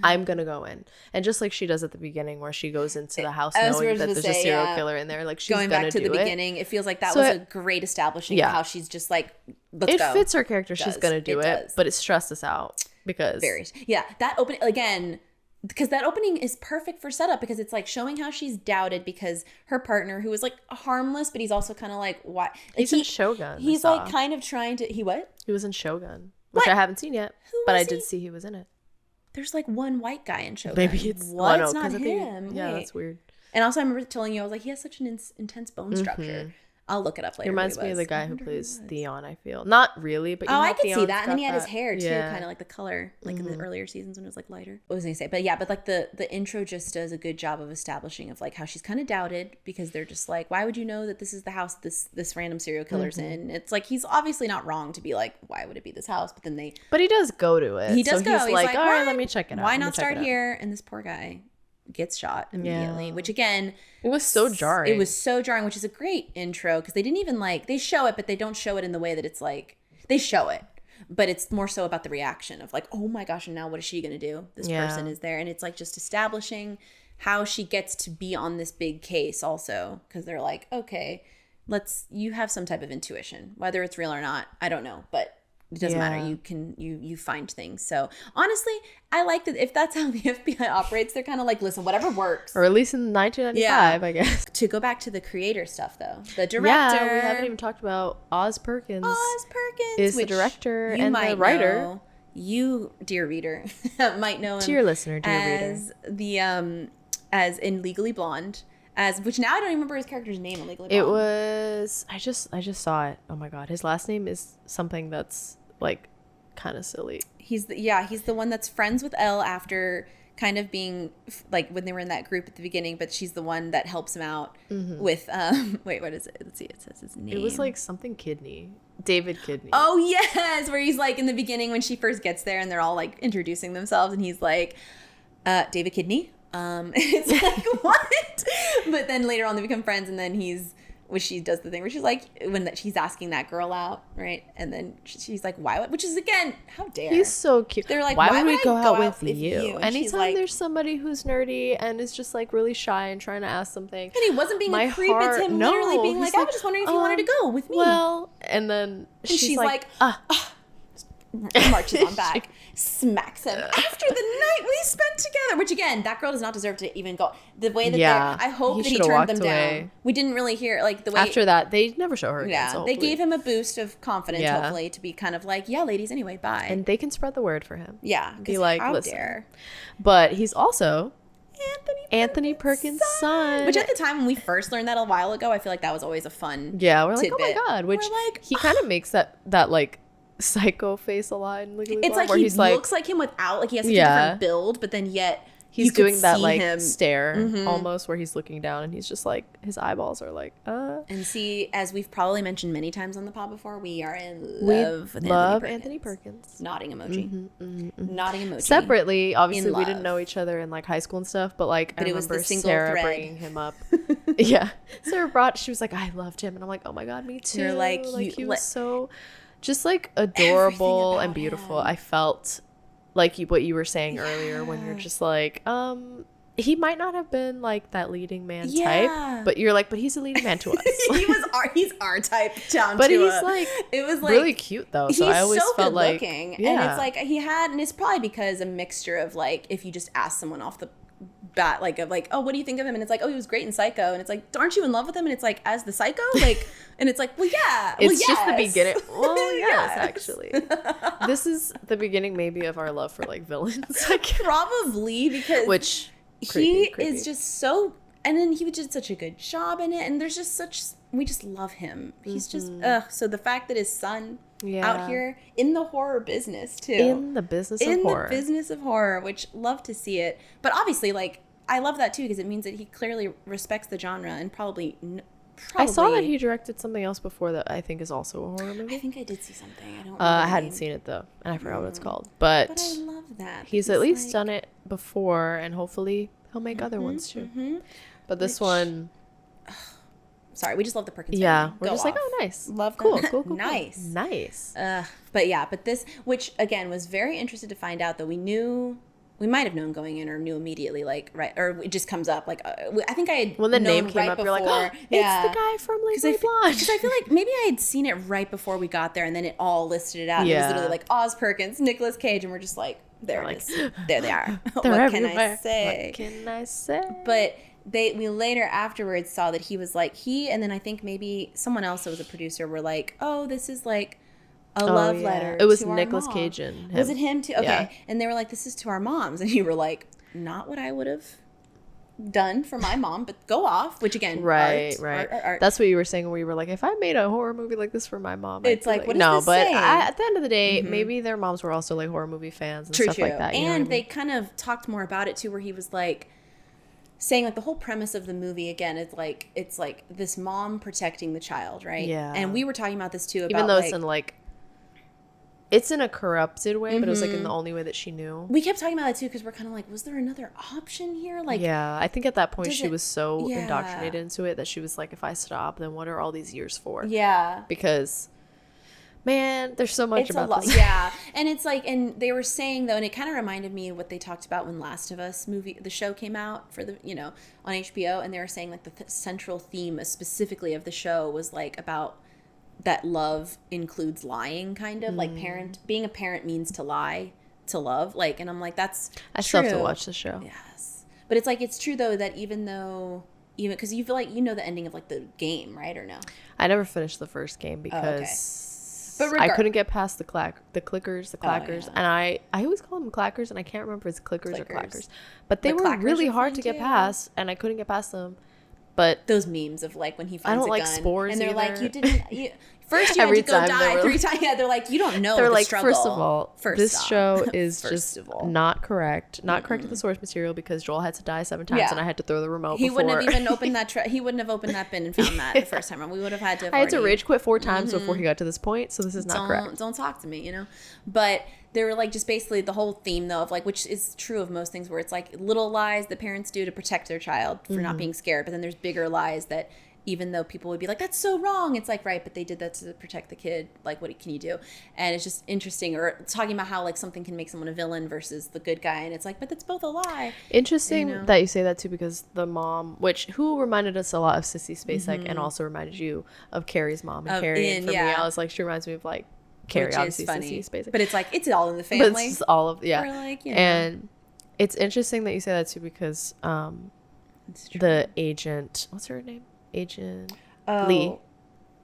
I'm gonna go in. And just like she does at the beginning where she goes into the house knowing that there's a serial killer in there, like she's going back to the beginning, it feels like that was a great establishing of how she's just like, let's go. It fits her character. She's gonna do it, but it stresses us out because that opening again, because that opening is perfect for setup, because it's like showing how she's doubted because her partner, who is like harmless, but he's also kind of like, why? He's in Shogun. He's like kind of trying to, he was in Shogun, which I haven't seen yet, but I did see he was in it. There's like one white guy in Shogun. Maybe it's what? It's not him. Yeah, that's weird. And also I remember telling you, I was like, he has such an intense bone structure. I'll look it up later. He reminds me of the guy who plays Theon, I feel. Not really, but I could see that. And then he had his hair too, kind of like the color, like in the earlier seasons when it was like lighter. What was I gonna say? But like the intro just does a good job of establishing of like how she's kind of doubted, because they're just like, why would you know that this is the house this random serial killer's in? It's like, he's obviously not wrong to be like, why would it be this house? But he does go to it. He does go. He's like, all right, let me check it out. Why not start here? And this poor guy gets shot immediately, which again, it was so jarring. Which is a great intro, because they didn't even they show it, but they don't show it in the way that it's like, they show it, but it's more so about the reaction of like, oh my gosh, and now what is she gonna do? This person is there, and it's like just establishing how she gets to be on this big case also, because they're like, okay, you have some type of intuition, whether it's real or not, I don't know, but it doesn't matter. You find things. So honestly, I like that. If that's how the FBI operates, they're kind of like, listen, whatever works. Or at least in 1995, I guess. To go back to the creator stuff, though, the director. Yeah, we haven't even talked about Oz Perkins. Oz Perkins is the director and the writer. You, dear reader, might know him. Dear listener, dear as reader. As in Legally Blonde. Which now I don't even remember his character's name in Legally Blonde. It was, I just saw it. Oh my God. His last name is something that's like kind of silly. He's the one that's friends with Elle after kind of being like when they were in that group at the beginning, but she's the one that helps him out with, wait, what is it? Let's see. It says his name. It was like something Kidney. David Kidney. Oh yes. Where he's like in the beginning when she first gets there and they're all like introducing themselves and he's like, David Kidney. It's like, what? But then later on they become friends, and then she does the thing where she's like, she's asking that girl out, right? And then she's like, why? Which is, again, how dare. He's so cute. They're like, why would we go out with you? And anytime like, there's somebody who's nerdy and is just like really shy and trying to ask something. And he wasn't being a creep. It's him literally being like, I was just wondering if you wanted to go with me. Well, and then she's like marches on back, smacks him after the night we spent together. Which again, that girl does not deserve to even go. The way that I hope that he turned them down. We didn't really hear like the way after that. They never show her again. Yeah, so they gave him a boost of confidence, hopefully, to be kind of like, yeah, ladies, anyway, bye. And they can spread the word for him. Yeah, be like, how listen. Dare. But he's also Anthony Perkins' son. Which at the time when we first learned that a while ago, I feel like that was always a fun we're like, tidbit. oh my God. Which he kind of makes that like psycho face a lot in Legally Blonde. It's like he looks like him without, like he has a different build, but then yet he's doing that like stare almost where he's looking down and he's just like, his eyeballs are like, And see, as we've probably mentioned many times on the pod before, we are in love with Anthony Perkins. Nodding emoji. Nodding emoji. Separately, obviously we didn't know each other in like high school and stuff, but like I remember Sarah bringing him up. Sarah she was like, I loved him, and I'm like, oh my God, me too. You're like he was so just like adorable and beautiful. I felt like what you were saying earlier when you're just like, he might not have been like that leading man type, but you're like, but he's a leading man to us. He's our type down but to he's like, it was like really cute though. So I always felt like, and it's like and it's probably because a mixture of like, if you just ask someone off the bat, like oh, what do you think of him? And it's like, oh, he was great in Psycho, and it's like, aren't you in love with him? And it's like, as the Psycho, like, and it's like, well, yeah, it's just the beginning. Well, yes, actually, this is the beginning maybe of our love for like villains, probably, because creepy. Is just so, and then he did such a good job in it, and there's just we just love him. He's just so the fact that his son out here in the horror business too, in the business of horror, which love to see it. But obviously, like, I love that too, because it means that he clearly respects the genre and probably I saw that he directed something else before that I think is also a horror movie. I think I did see something. I don't remember I hadn't seen it though, and I forgot what it's called. But I love that. He's at least done it before, and hopefully he'll make other ones too. But this one, sorry, we just love the Perkins. Yeah, we're just like, oh, nice, love cool, that. cool, nice. But this, which again was very interested to find out that we knew we might have known going in or knew immediately, like, right, or it just comes up, like, I think I had when the known name came right up, before, you're like, oh, yeah. it's the guy from Legally Blonde. Because I feel like maybe I had seen it right before we got there, and then it all listed it out. And it was literally like Oz Perkins, Nicolas Cage, and we're just like, there it is. There they are. What can I say? What can I say? But we later afterwards saw that he was like, and then I think maybe someone else that was a producer were like, oh, this is like a love letter. It was to Nicolas our mom. Cage and him. Was it him too? Okay. Yeah. And they were like, this is to our moms. And you were like, not what I would have done for my mom, but go off. Which again, right. Art. That's what you were saying, where you were like, if I made a horror movie like this for my mom, it's like, what is this saying? At the end of the day, maybe their moms were also like horror movie fans and stuff like that. And they kind of talked more about it too, where he was like, saying like the whole premise of the movie again is like, it's like this mom protecting the child, right? Yeah. And we were talking about this too, about even though it's in a corrupted way, but it was like in the only way that she knew. We kept talking about it too, because we're kind of like, was there another option here? Like, yeah, I think at that point she was so indoctrinated into it that she was like, if I stop, then what are all these years for? Yeah. Because, man, there's so much about this. Yeah. And it's like, and they were saying though, and it kind of reminded me of what they talked about when Last of Us the show came out for the, on HBO, and they were saying like the central theme specifically of the show was like about that love includes lying, kind of like being a parent means to lie to love, like, and I'm like, that's I still have to watch the show. Yes. But it's like, it's true though that even because you feel like the ending of like the game, right? Or no? I never finished the first game because but I couldn't get past the clickers, and I always call them clackers, and I can't remember if it's clickers or clackers, but they were really hard to get past, and I couldn't get past them. But those memes of like when he finds I don't a like gun, spores and they're either. like, first you had to go die 3 times. Yeah, they're like, you don't know. They're the like, struggle. first of all, this show is just not correct. Not correct to the source material, because Joel had to die 7 times, and I had to throw the remote. He wouldn't have even opened that. He wouldn't have opened that bin and found that the first time around. We would have had to. I had to rage quit 4 times before he got to this point, so this is not correct. Don't talk to me, But they were like, just basically the whole theme though of like, which is true of most things, where it's like little lies that parents do to protect their child for not being scared, but then there's bigger lies that, even though people would be like, that's so wrong, it's like, right, but they did that to protect the kid, like, what can you do? And it's just interesting, or talking about how like something can make someone a villain versus the good guy, and it's like, but that's both a lie. Interesting that you say that too, because the mom, who reminded us a lot of Sissy Spacek, and also reminded you of Carrie's mom, and Carrie, for me, I was like, she reminds me of like Carrie, obviously Sissy Spacek, but it's like, it's all in the family, but it's all of We're like, and it's interesting that you say that too, because the agent, what's her name? Agent Lee.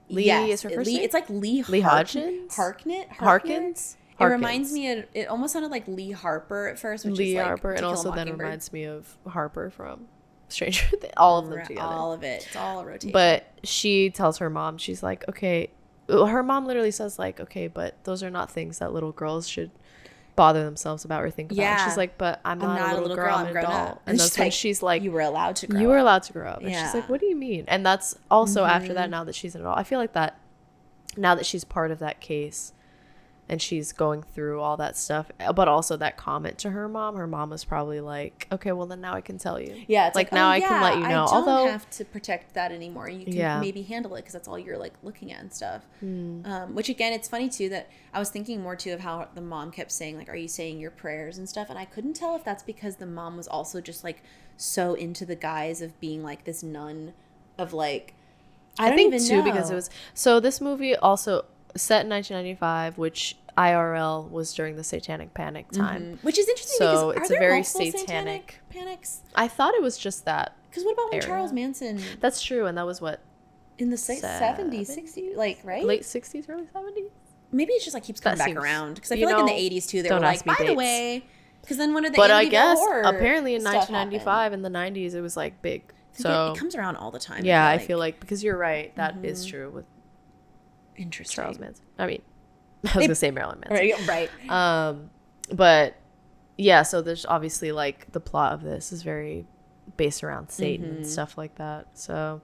Lee is her first name? It's like Lee Hodgins? Harkins? It reminds me of, it almost sounded like Lee Harper at first, which Lee is like Harper, and also then reminds me of Harper from Stranger Things. All of them together. All of it. It's all a rotation. But she tells her mom, she's like, okay, her mom literally says like, okay, but those are not things that little girls should bother themselves about or think about. And she's like, but I'm not a little girl, I'm an adult. And that's when she's like, you were allowed to grow up. You were allowed to grow up. And she's like, what do you mean? And that's also after that, now that she's an adult, I feel like that now that she's part of that case and she's going through all that stuff, but also that comment to her mom was probably like, okay, well then now I can tell you. Yeah, it's like now I can let you know. I don't have to protect that anymore. You can maybe handle it because that's all you're like looking at and stuff. Which again, it's funny too that I was thinking more too of how the mom kept saying like, are you saying your prayers and stuff? And I couldn't tell if that's because the mom was also just like so into the guise of being like this nun of like, I think even too, because it was, so this movie also set in 1995, which IRL was during the Satanic Panic time. Which is interesting, so because it's a very satanic panics? I thought it was just that. Because what about when Charles Manson? That's true, and that was what? In the 70s, 60s, like, right? Late 60s, early 70s? Maybe it just like keeps coming back around. Because I feel like in the 80s too, they were like, by the way, because then one of the But I guess apparently in 1995 in the 90s, it was like big. So it comes around all the time. Yeah, I feel like, because you're right, that is true with interesting Charles Manson. I mean, I was gonna say Marilyn Manson. Right. But yeah, so there's obviously like the plot of this is very based around Satan and stuff like that. So,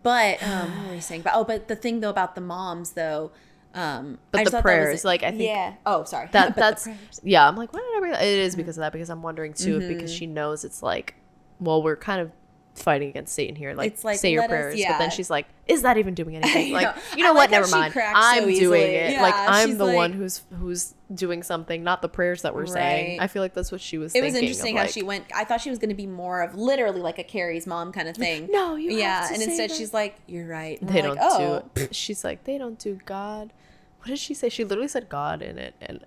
but what were you saying about? Oh, but the thing though about the moms though. But the prayers, like I think. Yeah. Oh, sorry. That's yeah. I'm like, why did I bring that? It is because of that. Because I'm wondering too, if because she knows it's like, well, we're kind of fighting against Satan here. Like, say your prayers. But then she's like, is that even doing anything? Like, you know what? Never mind. I'm doing it. Yeah, like, I'm the one who's doing something, not the prayers that we're saying. I feel like that's what she was thinking. It was interesting how she went. I thought she was going to be more of literally like a Carrie's mom kind of thing. No, you have to. And instead she's like, you're right. And they don't do it. She's like, they don't do God. What did she say? She literally said God in it. And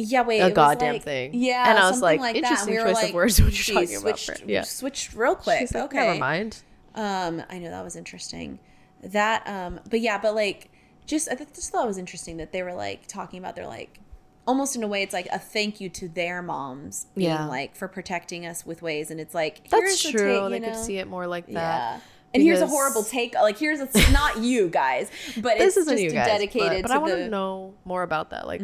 a goddamn thing. Yeah. And I was like interesting choice of words when you're talking about. Switched real quick. She's like, okay. Never mind. I know that was interesting. That, but like, I just thought it was interesting that they were like talking about, they're like, almost in a way, it's like a thank you to their moms being like for protecting us with ways. And it's like, that's true. They could see it more like that. Yeah. And here's a horrible take. Like, it's not you guys, but it's just dedicated to I want to know more about that. Like,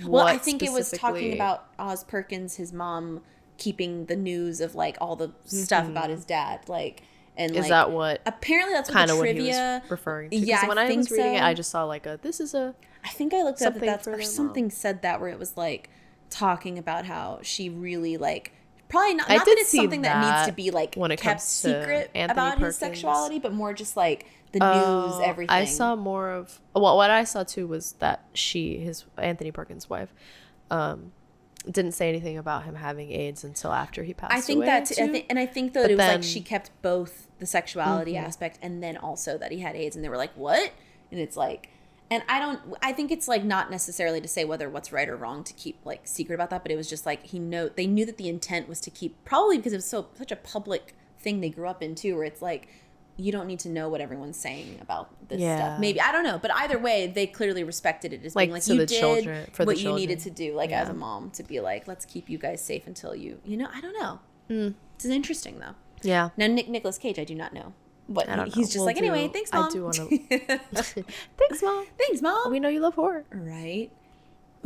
well, I think it was talking about Oz Perkins, his mom, keeping the news of like all the stuff about his dad. Like, and is that what? Apparently, that's kind of what he was referring to. Yeah, when I was reading it, I just saw like this is a. I think I looked up that or something said that where it was like talking about how she really like. Probably not that it's something that needs to be like kept secret about his sexuality, but more just like the news, everything. I saw more of what I saw too was that his Anthony Perkins' wife, didn't say anything about him having AIDS until after he passed away. I think I think that it was like she kept both the sexuality aspect and then also that he had AIDS, and they were like, what? And it's like. And I think it's like not necessarily to say whether what's right or wrong to keep like secret about that, but it was just like they knew that the intent was to keep, probably because it was such a public thing they grew up in too, where it's like you don't need to know what everyone's saying about this stuff. Maybe, I don't know, but either way, they clearly respected it as being like you did what you needed to do, like as a mom, to be like, let's keep you guys safe until you know. I don't know. It's interesting though. Yeah. Now Nicolas Cage, I do not know. But he's just like, anyway, thanks, Mom. I do want to. Thanks, Mom. Thanks, Mom. We know you love horror. Right.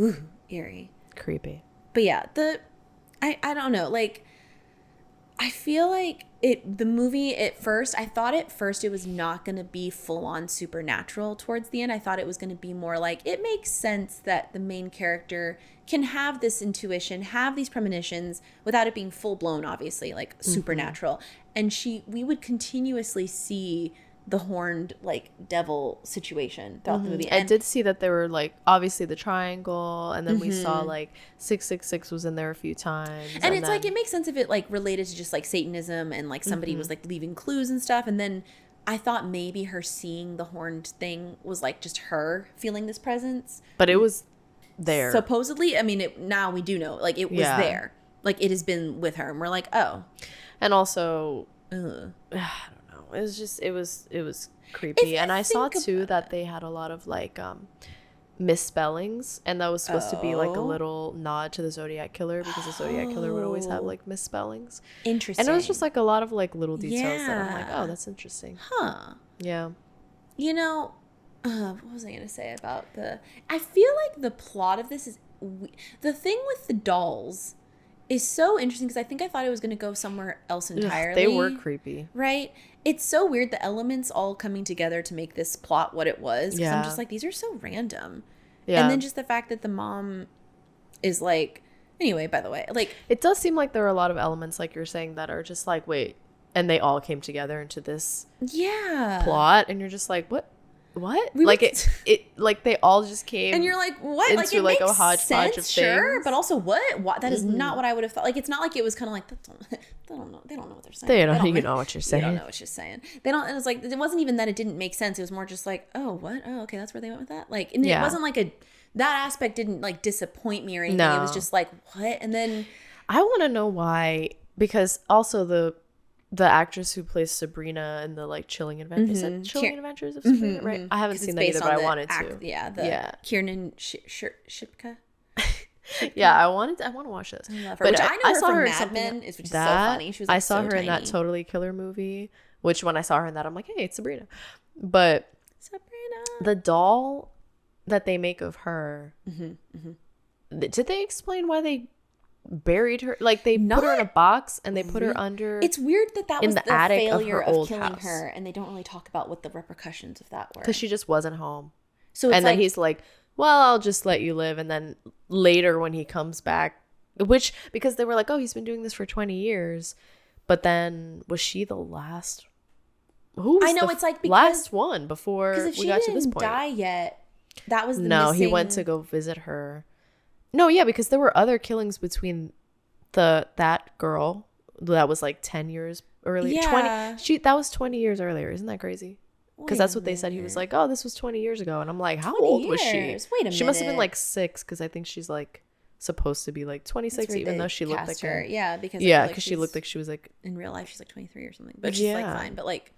Ooh, eerie. Creepy. But yeah, I don't know. Like, I feel like the movie I thought at first it was not going to be full on supernatural towards the end. I thought it was going to be more like, it makes sense that the main character can have this intuition, have these premonitions without it being full blown, obviously, like supernatural. And we would continuously see the horned like devil situation throughout the movie. And I did see that there were like obviously the triangle, and then we saw like 666 was in there a few times. And it's like, it makes sense if it like related to just like Satanism and like somebody was like leaving clues and stuff. And then I thought maybe her seeing the horned thing was like just her feeling this presence. But it was there. Supposedly, I mean, now we do know, like it was there. Like it has been with her, and we're like, oh. And also, I don't know. It was just, it was creepy. And I saw too that they had a lot of like misspellings, and that was supposed to be like a little nod to the Zodiac Killer, because the Zodiac Killer would always have like misspellings. Interesting. And it was just like a lot of like little details that I'm like, oh, that's interesting. Huh. Yeah. You know, what was I going to say about I feel like the plot of this is, the thing with the dolls is so interesting, because I think I thought it was going to go somewhere else entirely. They were creepy. Right? It's so weird, the elements all coming together to make this plot what it was. Because I'm just like, these are so random. Yeah. And then just the fact that the mom is like, anyway, by the way, like, it does seem like there are a lot of elements, like you're saying, that are just like, wait, and they all came together into this plot, and you're just like, what? Like it like they all just came, and you're like, what? Like it like makes a hodgepodge of things, but also what? That is not what I would have thought. Like, it's not like it was kind of like, they don't know what they're saying. They don't know what you're saying. They don't know what you're saying. They don't. And it's like, it wasn't even that it didn't make sense. It was more just like, oh, what? Oh, okay, that's where they went with that. Like, and it wasn't like that aspect didn't like disappoint me or anything. No. It was just like, what? And then I want to know why, because also the actress who plays Sabrina in the like Chilling Adventures, Adventures of Sabrina, right? I haven't seen that either, but I wanted to. Kiernan Shipka. Yeah, I want to watch this. I love her. But I saw her in Mad Men, which is so funny. She was like, I saw her in that Totally Killer movie, which when I saw her in that, I'm like, hey, it's Sabrina. But the doll that they make of her, did they explain why they buried her? Like, they put her in a box and they put her under. It's weird that was the failure of killing her, and they don't really talk about what the repercussions of that were, because she just wasn't home. So and then he's like, well, I'll just let you live. And then later when he comes back, because they were like, oh, he's been doing this for 20 years, But then was she the last? Who was I know the it's like last one before we got to this point? Because if she didn't die yet, that was the No, he went to go visit her. No, yeah, because there were other killings between that girl that was like 10 years earlier. Yeah. 20. That was 20 years earlier. Isn't that crazy? Because that's what they said. He was like, oh, this was 20 years ago. And I'm like, how old was she? Wait a minute. She must have been like 6 because I think she's like supposed to be like 26, even though she looked like her. Yeah, because she looked like she was like in real life she's like 23 or something. But she's like fine. But like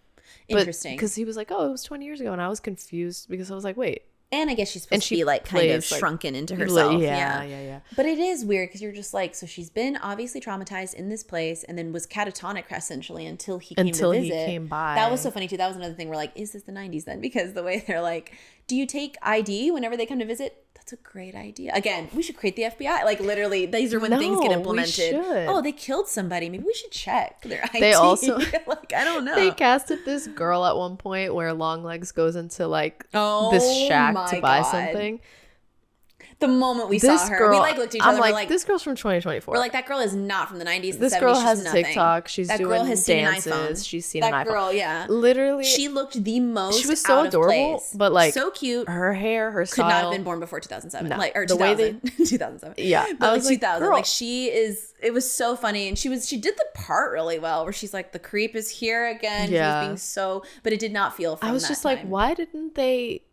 interesting. Because he was like, oh, it was 20 years ago, and I was confused because I was like, wait. And I guess she's supposed to be like kind of shrunken into herself. Yeah. But it is weird because you're just like, so she's been obviously traumatized in this place and then was catatonic essentially until he came to visit. He came by. That was so funny too. That was another thing. We're like, is this the 90s then? Because the way they're like, do you take ID whenever they come to visit? That's a great idea. Again, we should create the FBI. Like literally, these are when things get implemented. Oh, they killed somebody. Maybe we should check their ID. They also like I don't know. They casted this girl at one point where Longlegs goes into like this shack to buy something. The moment we saw her, we like looked at each other. I'm like, we're like, this girl's from 2024. We're like, that girl is not from the 90s. This 70s. girl She's has nothing. TikTok. She's that doing girl has dances. She's seen an iPhone. That girl, yeah, literally, she looked the most. She was so adorable, place. but like so cute. Her hair, her style could not have been born before 2007. No. Like or the 2000, way they 2007. Yeah, but I like was 2000. Girl. Like she is. It was so funny, and she did the part really well. Where she's like, the creep is here again. Yeah, she was being so, but it did not feel. From I was that just time. like, why didn't they?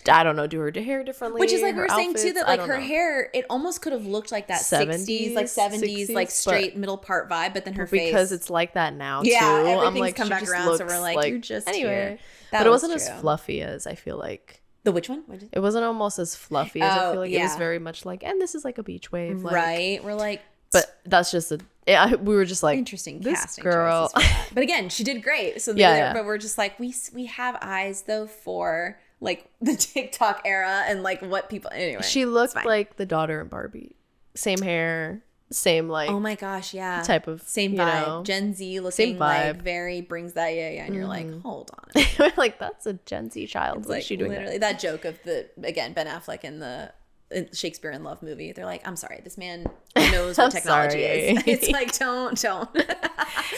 I don't know, do her hair differently. Which is like we were saying outfits, too, that like her hair, it almost could have looked like that 60s, like 70s, like straight middle part vibe, but then her face. Because it's like that now too. Yeah, everything's I'm like, come back around, so we're like, you're just anyway. Here. But it wasn't as fluffy as I feel like. The which one? It wasn't almost as fluffy as I feel like. It was very much like, and this is like a beach wave. Like, right. We're like. But that's just we were just like, interesting this casting girl. But again, she did great. So but we're just like, we have eyes though for like the TikTok era and like what people anyway. She looked like the daughter in Barbie. Same hair, same like oh my gosh, yeah. Type of same vibe. Know, Gen Z looking same vibe. Like very brings that and you're like, hold on. Like that's a Gen Z child. What's like she doing? Literally that joke of Ben Affleck in the Shakespeare in Love movie. They're like, I'm sorry, this man knows what technology is. It's like don't.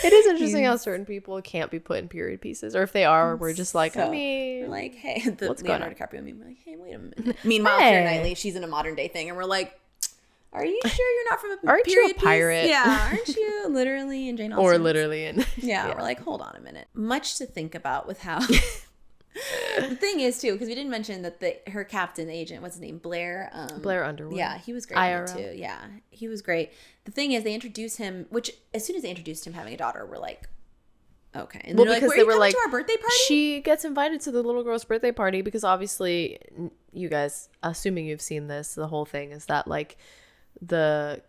It is interesting how certain people can't be put in period pieces, or if they are, we're just like, I mean, we're like, hey, the what's Leonardo DiCaprio meme, like, hey, wait a minute. Meanwhile, Keira Knightley, she's in a modern day thing, and we're like, are you sure you're not from a aren't period you a pirate? Piece? Yeah, aren't you literally in Jane Austen? Or literally in yeah, we're like, hold on a minute. Much to think about with how. The thing is too, because we didn't mention that her captain agent, what's his name, Blair Underwood. Yeah, he was great too. Yeah, he was great. The thing is, they introduced him, which as soon as they introduced him having a daughter, we're like, okay. And well, because they were like, to our birthday party? She gets invited to the little girl's birthday party because obviously, you guys, assuming you've seen this, the whole thing is that like the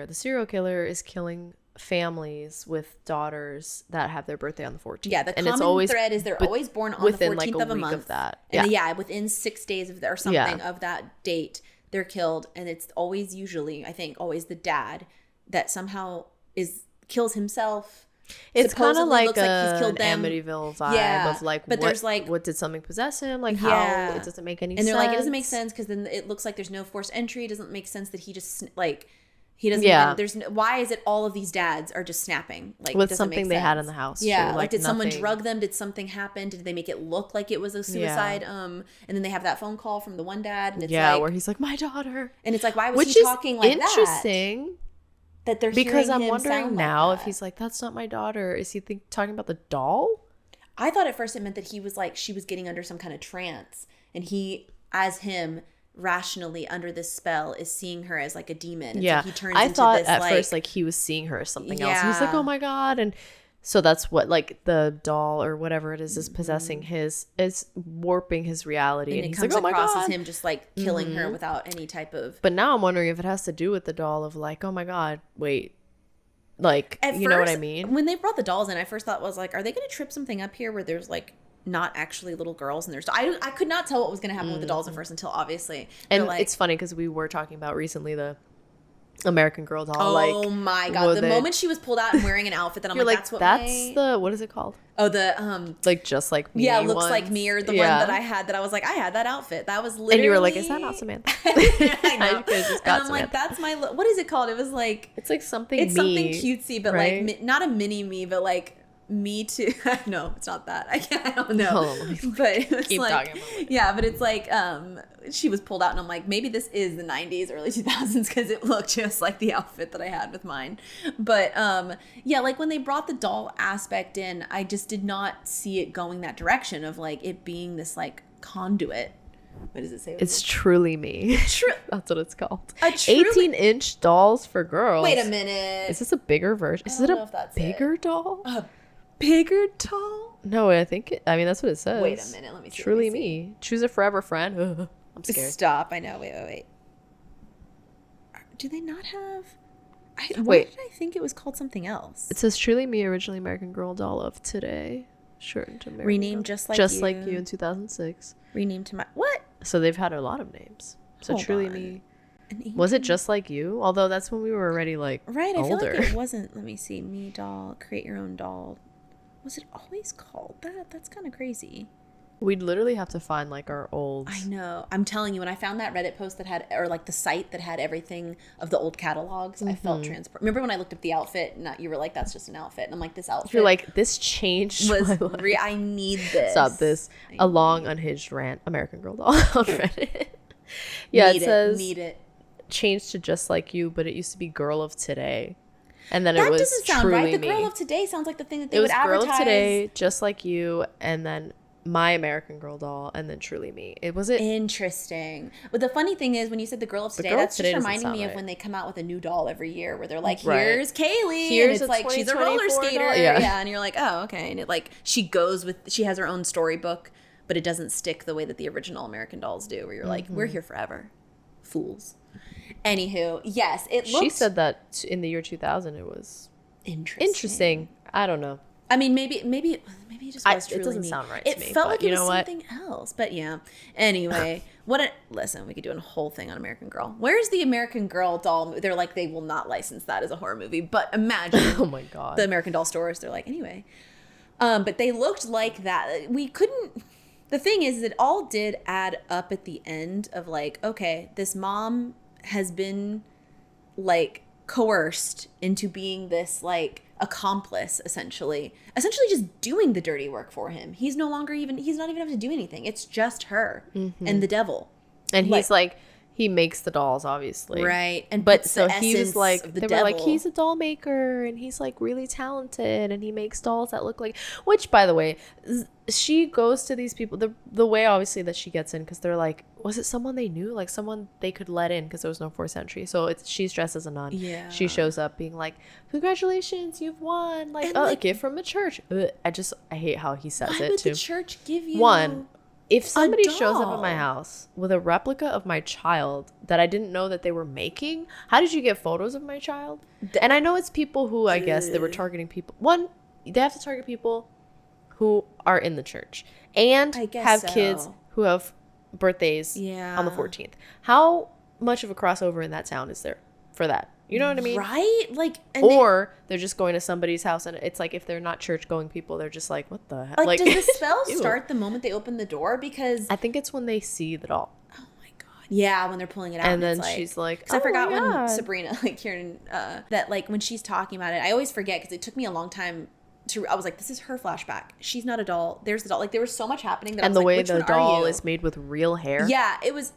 serial killer is killing families with daughters that have their birthday on the 14th. Yeah, the common thread is they're always born on the 14th like of a month. Of that. And within 6 days of or something of that date, they're killed. And it's always usually, I think, always the dad that somehow kills himself. It's kind of like an Amityville vibe of like, but there's like, what did something possess him? Like how it doesn't make any sense. And they're like, it doesn't make sense because then it looks like there's no forced entry. It doesn't make sense that he just like. He doesn't even, why is it all of these dads are just snapping like with something they had in the house? Yeah, like did someone drug them? Did something happen? Did they make it look like it was a suicide? And then they have that phone call from the one dad, and it's like, where he's like, my daughter, and it's like, why was he talking like that? Interesting. That they're because I'm wondering now if he's like, that's not my daughter. Is he talking about the doll? I thought at first it meant that he was like she was getting under some kind of trance, and he as him. Rationally under this spell is seeing her as like a demon. And so he turns I into thought this, at first like he was seeing her as something else. He's like, oh my god, and so that's what like the doll or whatever it is possessing is warping his reality, and he's comes like, oh my god, as him just like killing her without any type of. But now I'm wondering if it has to do with the doll of like, oh my god, wait. Like, at you know what I mean? When they brought the dolls in, I first thought was like, are they going to trip something up here where there's like not actually little girls and there's I could not tell what was going to happen with the dolls at first until obviously and like, it's funny because we were talking about recently the American Girl doll. Oh my God. The moment she was pulled out and wearing an outfit that I'm like, that's what is it called? Oh, the like Just Like Me. Yeah, Looks ones. Like Me, or the one that I had that I was like, I had that outfit. That was literally. And you were like, is that not Samantha? I know. And I'm Samantha. Like, that's my. What is it called? It was like. It's like something. It's me, something cutesy, but right? Like not a mini me, but like. Me too. No, it's not that. I don't know. But it was like, yeah, but it's like she was pulled out, and I'm like, maybe this is the 90s, early 2000s, because it looked just like the outfit that I had with mine. But yeah, like when they brought the doll aspect in, I just did not see it going that direction of like it being this like conduit. What does it say? It's Truly Me. That's what it's called. 18-inch dolls for girls. Wait a minute. Is this a bigger version? Is it a bigger doll? A bigger doll? No, I think that's what it says. Wait a minute, let me see. Truly Me. Choose a forever friend. Ugh, I'm scared. Stop. I know. Wait. Do they not have? Why did I think it was called something else? It says Truly Me, originally American Girl doll of today. Shortened to American Renamed Girl. Just Like You in 2006. Renamed to what? So they've had a lot of names. So Truly Me. Was it Just Like You? Although that's when we were already like right. Older. I feel like it wasn't. Let me see. Me doll. Create your own doll. Was it always called that? That's kind of crazy. We'd literally have to find like our old. I know. I'm telling you, when I found that Reddit post that had, or like the site that had everything of the old catalogs, I felt transport. Remember when I looked up the outfit and you were like, "That's just an outfit," and I'm like, "This outfit." You're like, "This changed my life. I need this." Stop this. A long unhinged rant. American Girl doll on Reddit. Yeah, it says need it. Changed to Just Like You, but it used to be Girl of Today. And then that it was doesn't sound Truly right. The Me. Girl of Today sounds like the thing that they would advertise. Girl of Today, Just Like You, and then My American Girl doll, and then Truly Me. It was interesting. But the funny thing is, when you said the Girl of Today, that's just reminding me of when they come out with a new doll every year, where they're like, "Here's Kaylee," and it's like she's a roller skater, yeah, and you're like, "Oh, okay." And it like she has her own storybook, but it doesn't stick the way that the original American dolls do, where you're like, "We're here forever, fools." Anywho, yes, it looked... She said that in the year 2000 it was interesting. I don't know. I mean, maybe it just was Truly Me. It doesn't sound right to me. It felt like it was something else. But yeah. Anyway, listen, we could do a whole thing on American Girl. Where's the American Girl doll? They're like, they will not license that as a horror movie. But imagine oh my God. The American Doll stores. They're like, anyway. But they looked like that. We couldn't... The thing is, it all did add up at the end of like, okay, this mom has been like coerced into being this like accomplice, essentially just doing the dirty work for him. He's not even have to do anything. It's just her and the devil. And he's like he makes the dolls, obviously, right? And but so he was like, they were like, he's a devil. doll maker and he's like really talented and he makes dolls that look like, which by the way, she goes to these people the way obviously that she gets in, because they're like, was it someone they knew, like someone they could let in because there was no 4th entry, so she's dressed as a nun. Yeah, she shows up being like, congratulations, you've won, like, a gift from the church. I hate how he says it too. The church give you one. If somebody shows up at my house with a replica of my child that I didn't know that they were making, how did you get photos of my child? And I know it's people who, I guess, they were targeting people. One, they have to target people who are in the church and have kids who have birthdays on the 14th. How much of a crossover in that town is there for that? You know what I mean? Right? Like, or they're just going to somebody's house, and it's like, if they're not church-going people, they're just like, what the hell? Like, does the spell start the moment they open the door? Because I think it's when they see the doll. Oh my God. Yeah, when they're pulling it out. And then she's like, because I forgot when Sabrina, like Kieran, that like when she's talking about it, I always forget because it took me a long time I was like, this is her flashback. She's not a doll. There's the doll. Like, there was so much happening that I was like, which one are you? And the way the doll is made with real hair. Yeah, it was.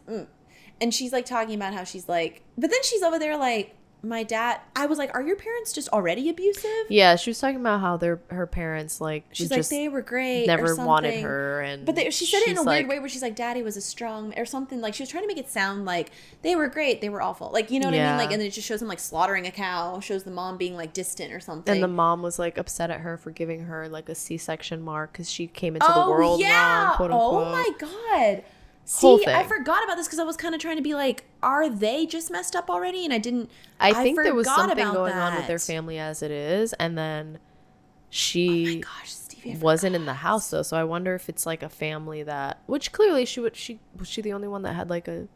And she's like talking about how she's like, but then she's over there like, my dad, I was like, are your parents just already abusive? Yeah, she was talking about how her parents, like, she's like, they were great, never wanted her, and but she said it in a weird way where she's like, daddy was a strong or something, like she was trying to make it sound like they were great, they were awful, like, you know what I mean, like, and then it just shows them like slaughtering a cow, shows the mom being like distant or something, and the mom was like upset at her for giving her like a C-section mark because she came into the world wrong, quote unquote. Oh my God. See, I forgot about this because I was kind of trying to be like, are they just messed up already? And I didn't. I think there was something going on with their family as it is, and then she wasn't in the house though. So I wonder if it's like a family that, which clearly was she the only one that had like a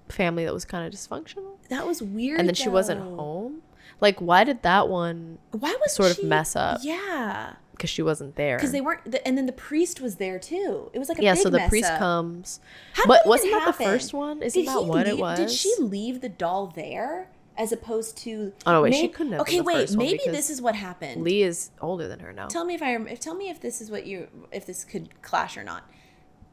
family that was kind of dysfunctional? That was weird. And then she wasn't home. Like, why did that one sort of mess up? Yeah. Because she wasn't there. Because they weren't, and then the priest was there too. It was like a big mess up. Yeah, so the priest comes. How but wasn't that the first one? Isn't that what it was? Did she leave the doll there as opposed to? Oh no, wait, she couldn't have. Okay, been the first one maybe this is what happened. Lee is older than her now. Tell me if this is if this could clash or not.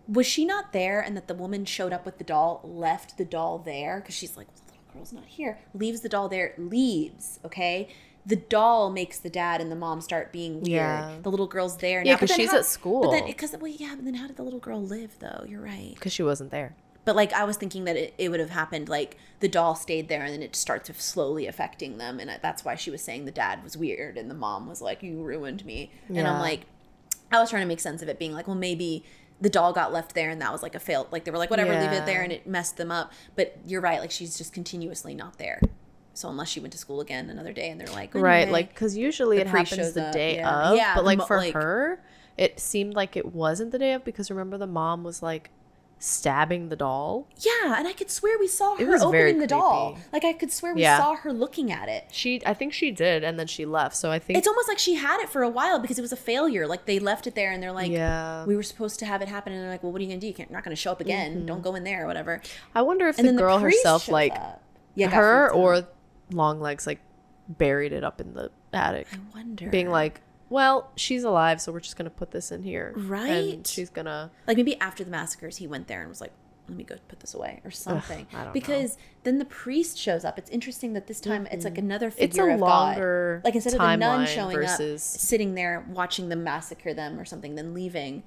Was she not there, and that the woman showed up with the doll, left the doll there because she's like, well, the little girl's not here. Leaves the doll there. Leaves. Okay. The doll makes the dad and the mom start being weird. Yeah. The little girl's there now. Yeah, because she's at school. But then how did the little girl live, though? You're right. Because she wasn't there. But, like, I was thinking that it would have happened, like, the doll stayed there and then it starts slowly affecting them. And that's why she was saying the dad was weird and the mom was like, you ruined me. Yeah. And I'm like, I was trying to make sense of it being like, well, maybe the doll got left there and that was like a fail. Like, they were like, whatever, leave it there, and it messed them up. But you're right. Like, she's just continuously not there. So unless she went to school again another day and they're like, anyway, right, like, because usually it happens the day of. Yeah, but like for her, it seemed like it wasn't the day of because remember the mom was like stabbing the doll. Yeah, and I could swear we saw her opening the doll. Like I could swear we saw her looking at it. I think she did, and then she left. So I think it's almost like she had it for a while because it was a failure. Like they left it there and they're like, we were supposed to have it happen, and they're like, well, what are you gonna do? You're not gonna show up again. Mm-hmm. Don't go in there or whatever. I wonder if the girl herself, like her or Longlegs, like buried it up in the attic. I wonder, being like, well, she's alive, so we're just gonna put this in here, right? And she's gonna like maybe after the massacres, he went there and was like, let me go put this away or something. I don't because know. Then the priest shows up. It's interesting that this time it's like another figure it's a of longer God. Like instead of the nun showing versus... up, sitting there watching them massacre them or something, then leaving.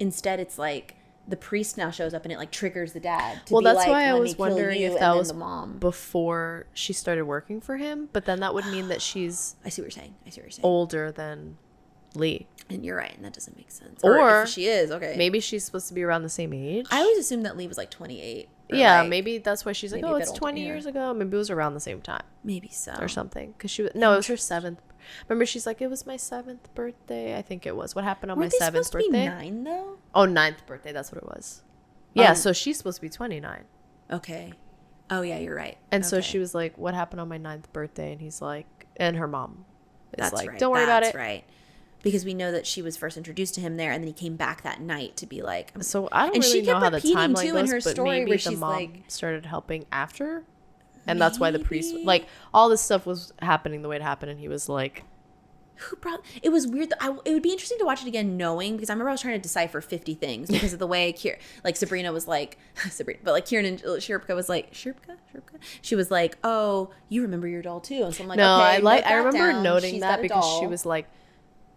Instead, it's like the priest now shows up and it like triggers the dad. To be that's like, why I was wondering if that was the mom before she started working for him. But then that would mean that she's I see what you're saying. Older than Lee. And you're right, and that doesn't make sense. Or if she is, okay. Maybe she's supposed to be around the same age. I always assumed that Lee was like 28. Yeah, like, maybe that's why she's like, oh, it's 20 years ago. Maybe it was around the same time. Maybe so. Or something. Because she was, no, it was her 7th. Remember, she's like, it was my 7th birthday. I think it was. What happened on my 7th birthday? To be 9 though? Oh, 9th birthday. That's what it was. Yeah, so she's supposed to be 29. Okay. Oh, yeah, you're right. And so she was like, what happened on my 9th birthday? And he's like, and her mom is that's like, right. don't worry about it. That's right. Because we know that she was first introduced to him there, and then he came back that night to be like. So I don't really know how the timeline goes, but maybe the mom started helping after, and that's why the priest, like, all this stuff was happening the way it happened, and he was like, who brought it was weird it would be interesting to watch it again knowing, because I remember I was trying to decipher 50 things because of the way like Sabrina was like Sabrina, but like Kieran and Shirpka was like Shirpka she was like, oh, you remember your doll too, and so I'm like, no, okay, I remember noting that because she was like,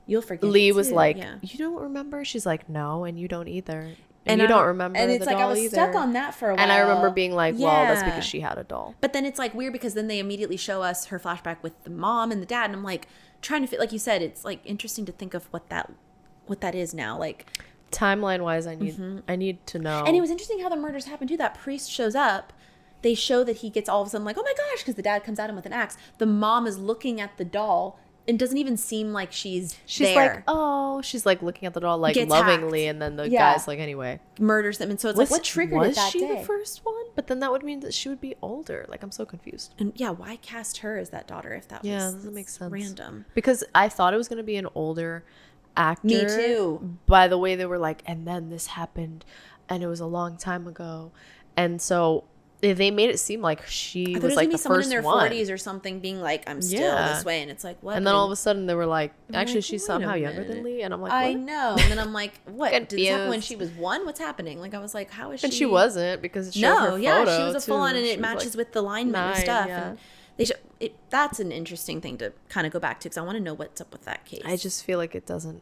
you'll forget. Lee was like, you don't remember? She's like, no, and you don't either. And you don't remember and it's the like doll I was either. Stuck on that for a while. And I remember being like, well, that's because she had a doll. But then it's like weird because then they immediately show us her flashback with the mom and the dad, and I'm like trying to fit, like you said, it's like interesting to think of what that is now, like timeline wise. I need to know. And it was interesting how the murders happened too. That priest shows up. They show that he gets all of a sudden like, oh my gosh, because the dad comes at him with an axe. The mom is looking at the doll. It doesn't even seem like she's there. Like, oh, she's like looking at the doll like gets lovingly, hacked. And then the guy's like, anyway, murders them. And so it's like, what triggered it that day? Was she the first one? But then that would mean that she would be older. Like, I'm so confused. And why cast her as that daughter if that was doesn't make sense. Random? Because I thought it was going to be an older actor. Me too. By the way they were like, and then this happened, and it was a long time ago, and so. They made it seem like she was like the first one. In their 40s or something being like, I'm still this way. And it's like, what? And then all of a sudden they were like, actually, she's somehow younger than Lee. And I'm like, what? I know. And then I'm like, what? Did this happen when she was 1? What's happening? Like, I was like, how is she? And she wasn't, because it showed her photo, she was a full on, and it matches with the lineman and stuff. Yeah. And that's an interesting thing to kind of go back to, because I want to know what's up with that case. I just feel like it doesn't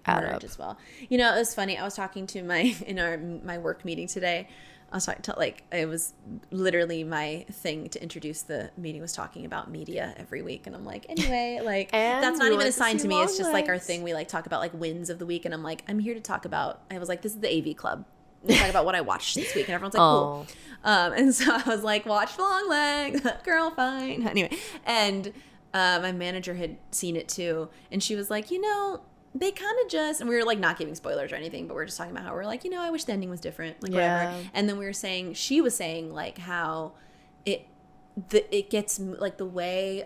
add up as well. You know, it was funny. I was talking to my work meeting today. I was talking to, like, it was literally my thing to introduce the meeting was talking about media every week. And I'm like, anyway, like, that's not even assigned to me. It's just like our thing. We like talk about like wins of the week. And I'm like, I'm here to talk about, I was like, this is the AV club. We talk about what I watched this week. And everyone's like, cool. And so I was like, watch Longlegs, girl, fine. Anyway. And my manager had seen it too. And she was like, you know, they kind of just, and we were like not giving spoilers or anything, but we're just talking about how we're like, you know, I wish the ending was different, like whatever. And then she was saying like how it gets like the way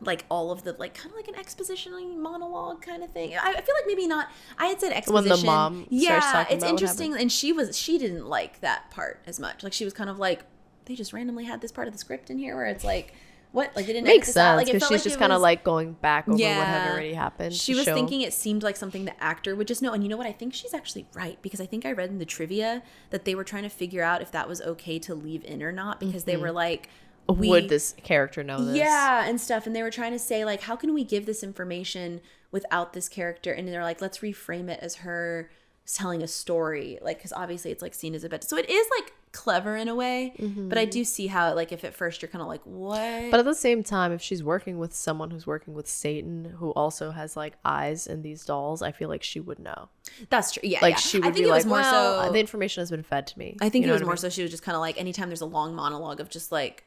like all of the like kind of like an expositioning monologue kind of thing. I feel like maybe not. I had said exposition. When the mom starts talking it's about interesting, and she didn't like that part as much. Like she was kind of like, they just randomly had this part of the script in here where it's like, what? Like they didn't make sense like, because she's just kind of like going back over what had already happened. She was thinking it seemed like something the actor would just know. And you know what? I think she's actually right, because I think I read in the trivia that they were trying to figure out if that was okay to leave in or not, because they were like, would this character know this? Yeah, and stuff. And they were trying to say, like, how can we give this information without this character? And they're like, let's reframe it as her telling a story. Like, because obviously it's like seen as a bit. So it is like clever in a way. But I do see how, like, if at first you're kind of like, what? But at the same time, if she's working with someone who's working with Satan, who also has like eyes in these dolls, I feel like she would know. That's true. Yeah. Like she would be like, well, the information has been fed to me. I think it was more so she was just kind of like, anytime there's a long monologue of just like,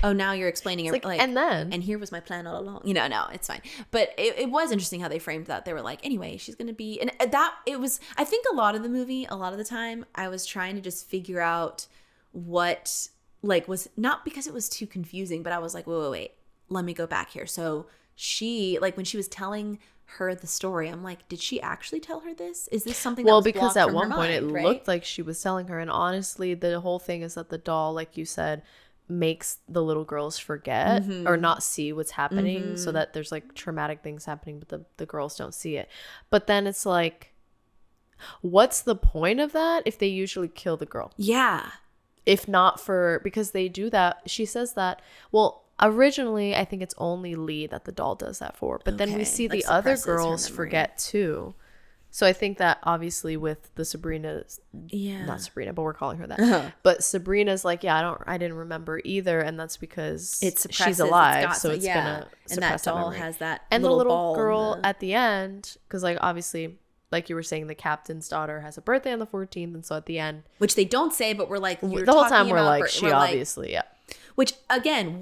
oh, now you're explaining it, like, and here was my plan all along. No, it's fine. But it was interesting how they framed that. They were like, anyway, she's going to be, and that, it was, I think a lot of the movie, a lot of the time, I was trying to just figure out what, like, was not because it was too confusing, but I was like, wait, let me go back here. So she, like, when she was telling her the story, I'm like, did she actually tell her this? Is this something that was because at one point mind, it looked like she was telling her, and honestly, the whole thing is that the doll, like you said, makes the little girls forget or not see what's happening, so that there's like traumatic things happening, but the girls don't see it. But then it's like, what's the point of that if they usually kill the girl? Yeah. If not for, because they do that. She says that, well, originally I think it's only Lee that the doll does that for, but then we see like the other girls forget too. So I think that obviously with the Sabrina's, not Sabrina, but we're calling her that. But Sabrina's like, I didn't remember either, and that's because she's alive, so it's gonna suppress and that doll memory. Has that, and the little girl at the end, because like obviously, like you were saying, the captain's daughter has a birthday on the 14th, and so at the end, which they don't say, but we're like, the whole time we're like, she obviously, which again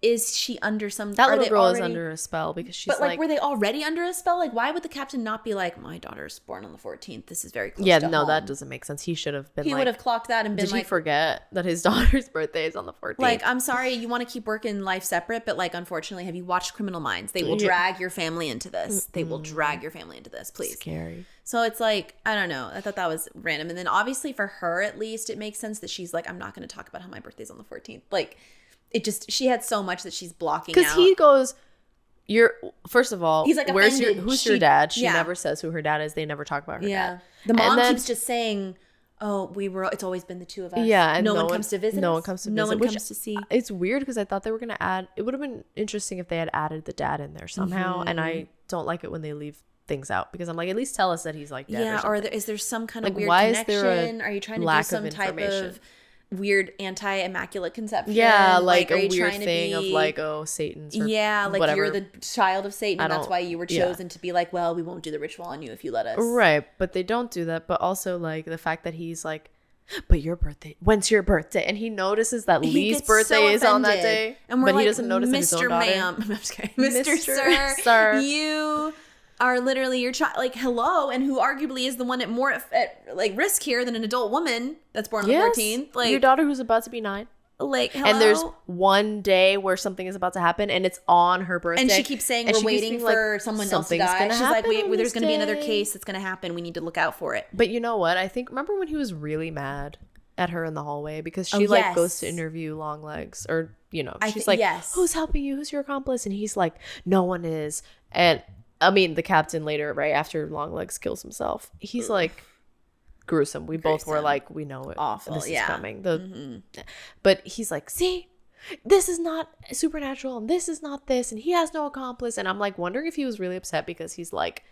is she under some... That little girl is under a spell because she's... But like, were they already under a spell? Like, why would the captain not be like, my daughter's born on the 14th. This is very close to home. That doesn't make sense. He should have been He would have clocked that and been like... Did he forget that his daughter's birthday is on the 14th? Like, I'm sorry, you want to keep working life separate, but like, unfortunately, have you watched Criminal Minds? They will drag your family into this. They will drag your family into this, please. Scary. So it's like, I don't know. I thought that was random. And then obviously for her, at least, it makes sense that she's like, I'm not going to talk about how my birthday's on the 14th. Like... she had so much that she's blocking out. Because he goes, first of all, he's like, who's your dad? She never says who her dad is. They never talk about her dad. The mom keeps just saying, oh, it's always been the two of us. Yeah. And no one comes to visit. No one comes to visit. No one comes to see. It's weird because I thought they were going to add, it would have been interesting if they had added the dad in there somehow. And I don't like it when they leave things out because I'm like, at least tell us that he's like dead. Yeah. Or is there some kind of weird connection? Are you trying to do some type of weird anti-immaculate conception? Yeah, like a weird thing of like, oh, Satan's or like whatever. You're the child of Satan and that's why you were chosen to be like, well, we won't do the ritual on you if you let us. Right, but they don't do that. But also like the fact that he's like, but your birthday, when's your birthday? And he notices that Lee's birthday is on that day, and we're but like, he doesn't notice his own daughter. Ma'am, I'm just kidding. Mr. Sir, you are literally your child, like, hello, and who arguably is the one at like risk here than an adult woman that's born on the 14th. Like your daughter who's about to be 9. Like, hello? And there's one day where something is about to happen and it's on her birthday. And she keeps saying we're waiting for someone else to die. She's like, wait, there's going to be another case that's going to happen. We need to look out for it. But you know what? Remember when he was really mad at her in the hallway because she goes to interview Longlegs, or she's like, who's helping you? Who's your accomplice? And he's like, no one is. And I mean, the captain later, right after Longlegs kills himself, he's like gruesome. We both were like, we know it. Awful. This is coming. But he's like, see, this is not supernatural, and this is not this, and he has no accomplice. And I'm like wondering if he was really upset because he's like,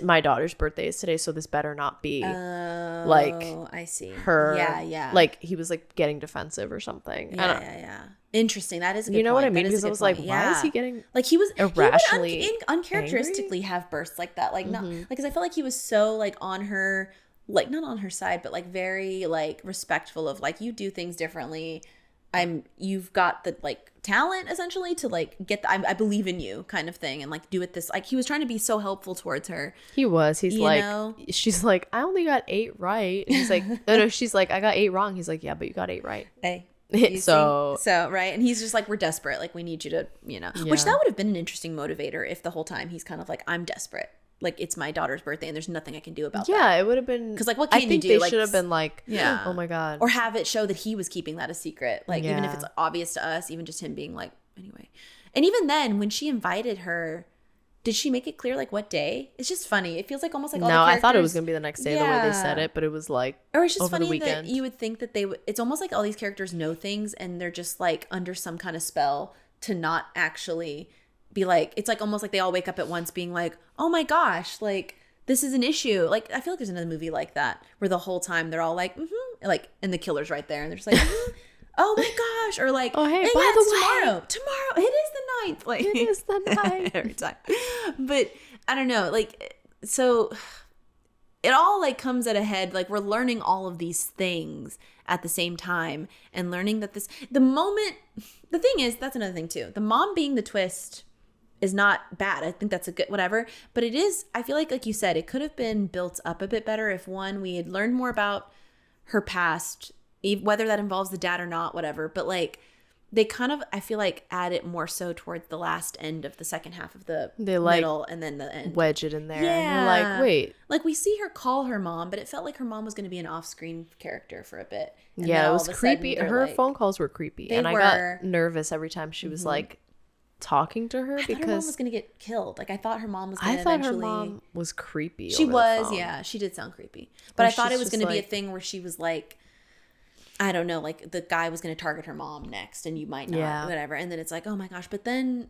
my daughter's birthday is today, so this better not be I see her. Yeah. Like he was like getting defensive or something. Yeah. Interesting. That is a good point. What I mean? Because I was like, why is he getting like he was irrationally he would uncharacteristically have bursts like that? Like not like because I felt like he was so like on her, like not on her side, but like very like respectful of like, you do things differently. You've got the like talent essentially to like get I believe in you kind of thing and like do it this, like he was trying to be so helpful towards her. He's like, she's like, I only got 8 right. And he's like, no, she's like, I got 8 wrong. He's like, yeah, but you got 8 right. Hey. So right. And he's just like, we're desperate. Like, we need you to, which that would have been an interesting motivator if the whole time he's kind of like, I'm desperate. Like, it's my daughter's birthday and there's nothing I can do about that. Yeah, it would have been. Because, like, what can you do? I think they should have been like, oh my God. Or have it show that he was keeping that a secret. Like, even if it's obvious to us, even just him being like, anyway. And even then, when she invited her, did she make it clear, like, what day? It's just funny. It feels like almost like all the characters. No, I thought it was going to be the next day the way they said it, but it was like or it's just over funny the weekend. That you would think that they would. It's almost like all these characters know things and they're just, like, under some kind of spell to not actually be like, it's like almost like they all wake up at once being like, oh my gosh, like, this is an issue. Like, I feel like there's another movie like that where the whole time they're all like, like, and the killer's right there and they're just like, oh my gosh, or like, oh hey, by the way, tomorrow, it is the 9th. Like, it is the 9th every time. But I don't know, like, so it all like comes at a head. Like, we're learning all of these things at the same time and learning that the thing is, that's another thing too. The mom being the twist is not bad. I think that's a good whatever. But it is, I feel like you said, it could have been built up a bit better if we had learned more about her past, whether that involves the dad or not, whatever. But like, they kind of, I feel like, add it more so towards the last end of the second half of the middle and then the end. Wedge it in there. Yeah. And you're like, wait. Like, we see her call her mom, but it felt like her mom was going to be an off-screen character for a bit. And yeah, it was creepy. Her phone calls were creepy. And I got nervous every time she was like talking to her because her mom was going to get killed. Like, I thought her mom was going to eventually. Her mom was creepy. She was, yeah. She did sound creepy. But I thought it was going to be a thing where she was like, I don't know, like the guy was going to target her mom next and you might not, whatever. And then it's like, oh my gosh. But then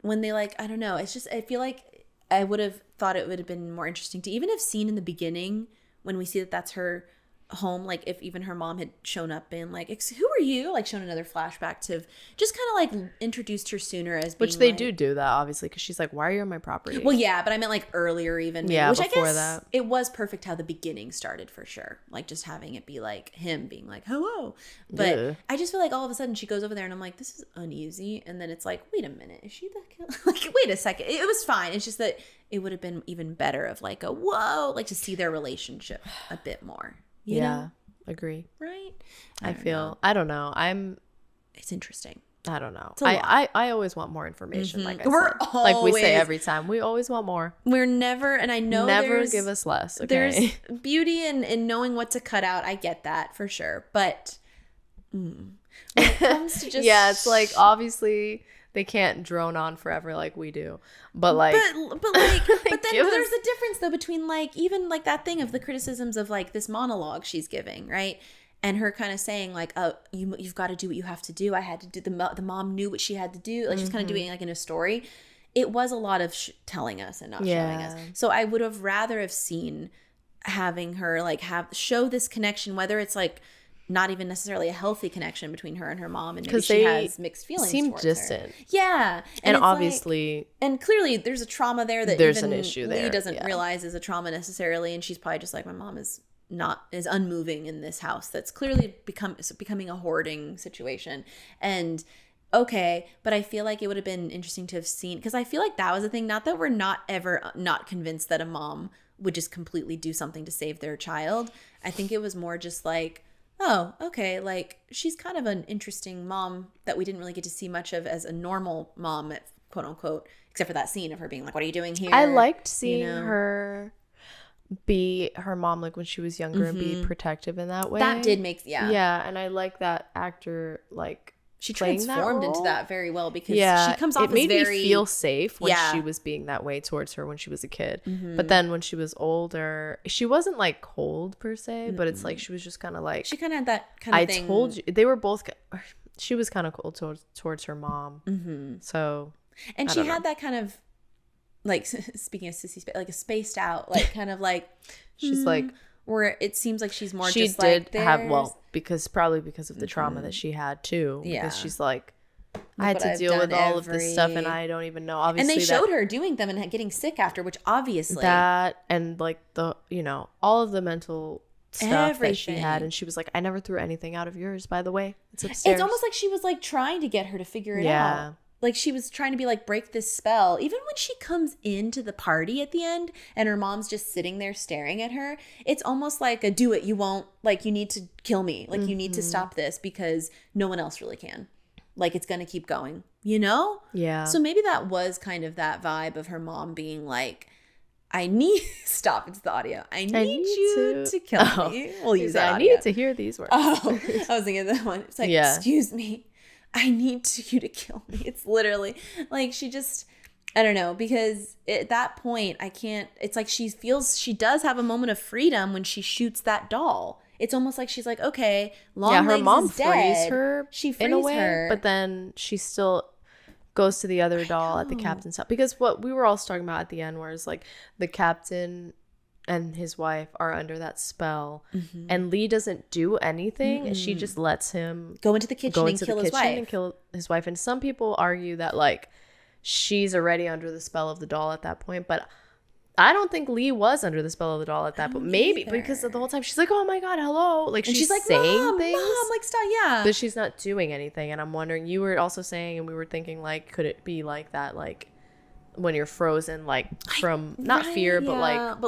when they like, I don't know, it's just, I feel like I would have thought it would have been more interesting to even have seen in the beginning when we see that that's her home, like if even her mom had shown up and like, who are you? Like shown another flashback to just kind of like introduced her sooner as being, which they like, do that obviously because she's like, why are you on my property? Well, yeah, but I meant like earlier even. Yeah, which before I guess that. It was perfect how the beginning started for sure. Like just having it be like him being like, hello. But I just feel like all of a sudden she goes over there and I'm like, this is uneasy. And then it's like, wait a minute, is she the killer? Like, wait a second. It was fine. It's just that it would have been even better of like a whoa, like to see their relationship a bit more. You know? Agree. Right? I don't know. It's interesting. I don't know. I always want more information. Like I said. Like we say every time, we always want more. We're never, and I know never give us less. Okay. There's beauty in knowing what to cut out. I get that for sure. But when it comes to just it's like obviously they can't drone on forever like we do. But like but then there's a difference though between like even like that thing of the criticisms of like this monologue she's giving, right? And her kind of saying like, oh, you've got to do what you have to do. I had to do the mom knew what she had to do. Like she's kind of doing like in a story. It was a lot of telling us and not showing us. So I would have rather have seen having her like show this connection, whether it's like not even necessarily a healthy connection between her and her mom, and maybe she has mixed feelings. Seem towards distant. Her. Yeah, and obviously, like, and clearly there's a trauma there that there's even an issue there. Lee doesn't realize is a trauma necessarily, and she's probably just like, my mom is unmoving in this house that's clearly becoming a hoarding situation. And okay, but I feel like it would have been interesting to have seen, because I feel like that was the thing. Not that we're not ever not convinced that a mom would just completely do something to save their child. I think it was more just like, oh, okay, like she's kind of an interesting mom that we didn't really get to see much of as a normal mom, quote unquote, except for that scene of her being like, what are you doing here? I liked seeing her be her mom, like when she was younger, and be protective in that way. That did make, yeah, and I like that actor, like she transformed into that very well, because she comes off as me feel safe when she was being that way towards her when she was a kid. But then when she was older, she wasn't like cold per se, but it's like she was just kind of like, she kind of had that kind of thing. I told you, they were both, she was kind of cold towards her mom. So, and she had that kind of, like, speaking of sissy, like a spaced out, like kind of like, she's like, where it seems like she's more she just did like have, well, because of the trauma that she had too. Because she's like, I had to deal with all of this stuff and I don't even know. Obviously, and they showed her doing them and getting sick after, which obviously that, and like the, all of the mental stuff that she had, and she was like, I never threw anything out of yours, by the way. It's upstairs. It's almost like she was like trying to get her to figure it out. like she was trying to be like, break this spell. Even when she comes into the party at the end and her mom's just sitting there staring at her, it's almost like a do it, you won't, like you need to kill me. Like you need to stop this because no one else really can. Like it's going to keep going, you know? Yeah. So maybe that was kind of that vibe of her mom being like, I need, stop, it's the audio. I need you to kill me. We'll use that audio. I need to hear these words. Oh, I was thinking that one. It's like, excuse me. I need you to kill me. It's literally like she just, I don't know, because at that point I can't, it's like she feels, she does have a moment of freedom when she shoots that doll. It's almost like she's like, okay, Longlegs her mom is dead. frees her She frees in a way, her. but then she still goes to the other doll at the captain's house. Because what we were also talking about at the end, where it's like the captain and his wife are under that spell, and Lee doesn't do anything. She just lets him go into the kitchen and kill his wife. And some people argue that like she's already under the spell of the doll at that point, but I don't think Lee was under the spell of the doll at that point. Maybe because the whole time she's like, "Oh my god, hello!" Like she's like saying things, Mom, like stop, yeah. but she's not doing anything. And I'm wondering, you were also saying, and we were thinking, like, could it be like that, like when you're frozen, like from not fear, but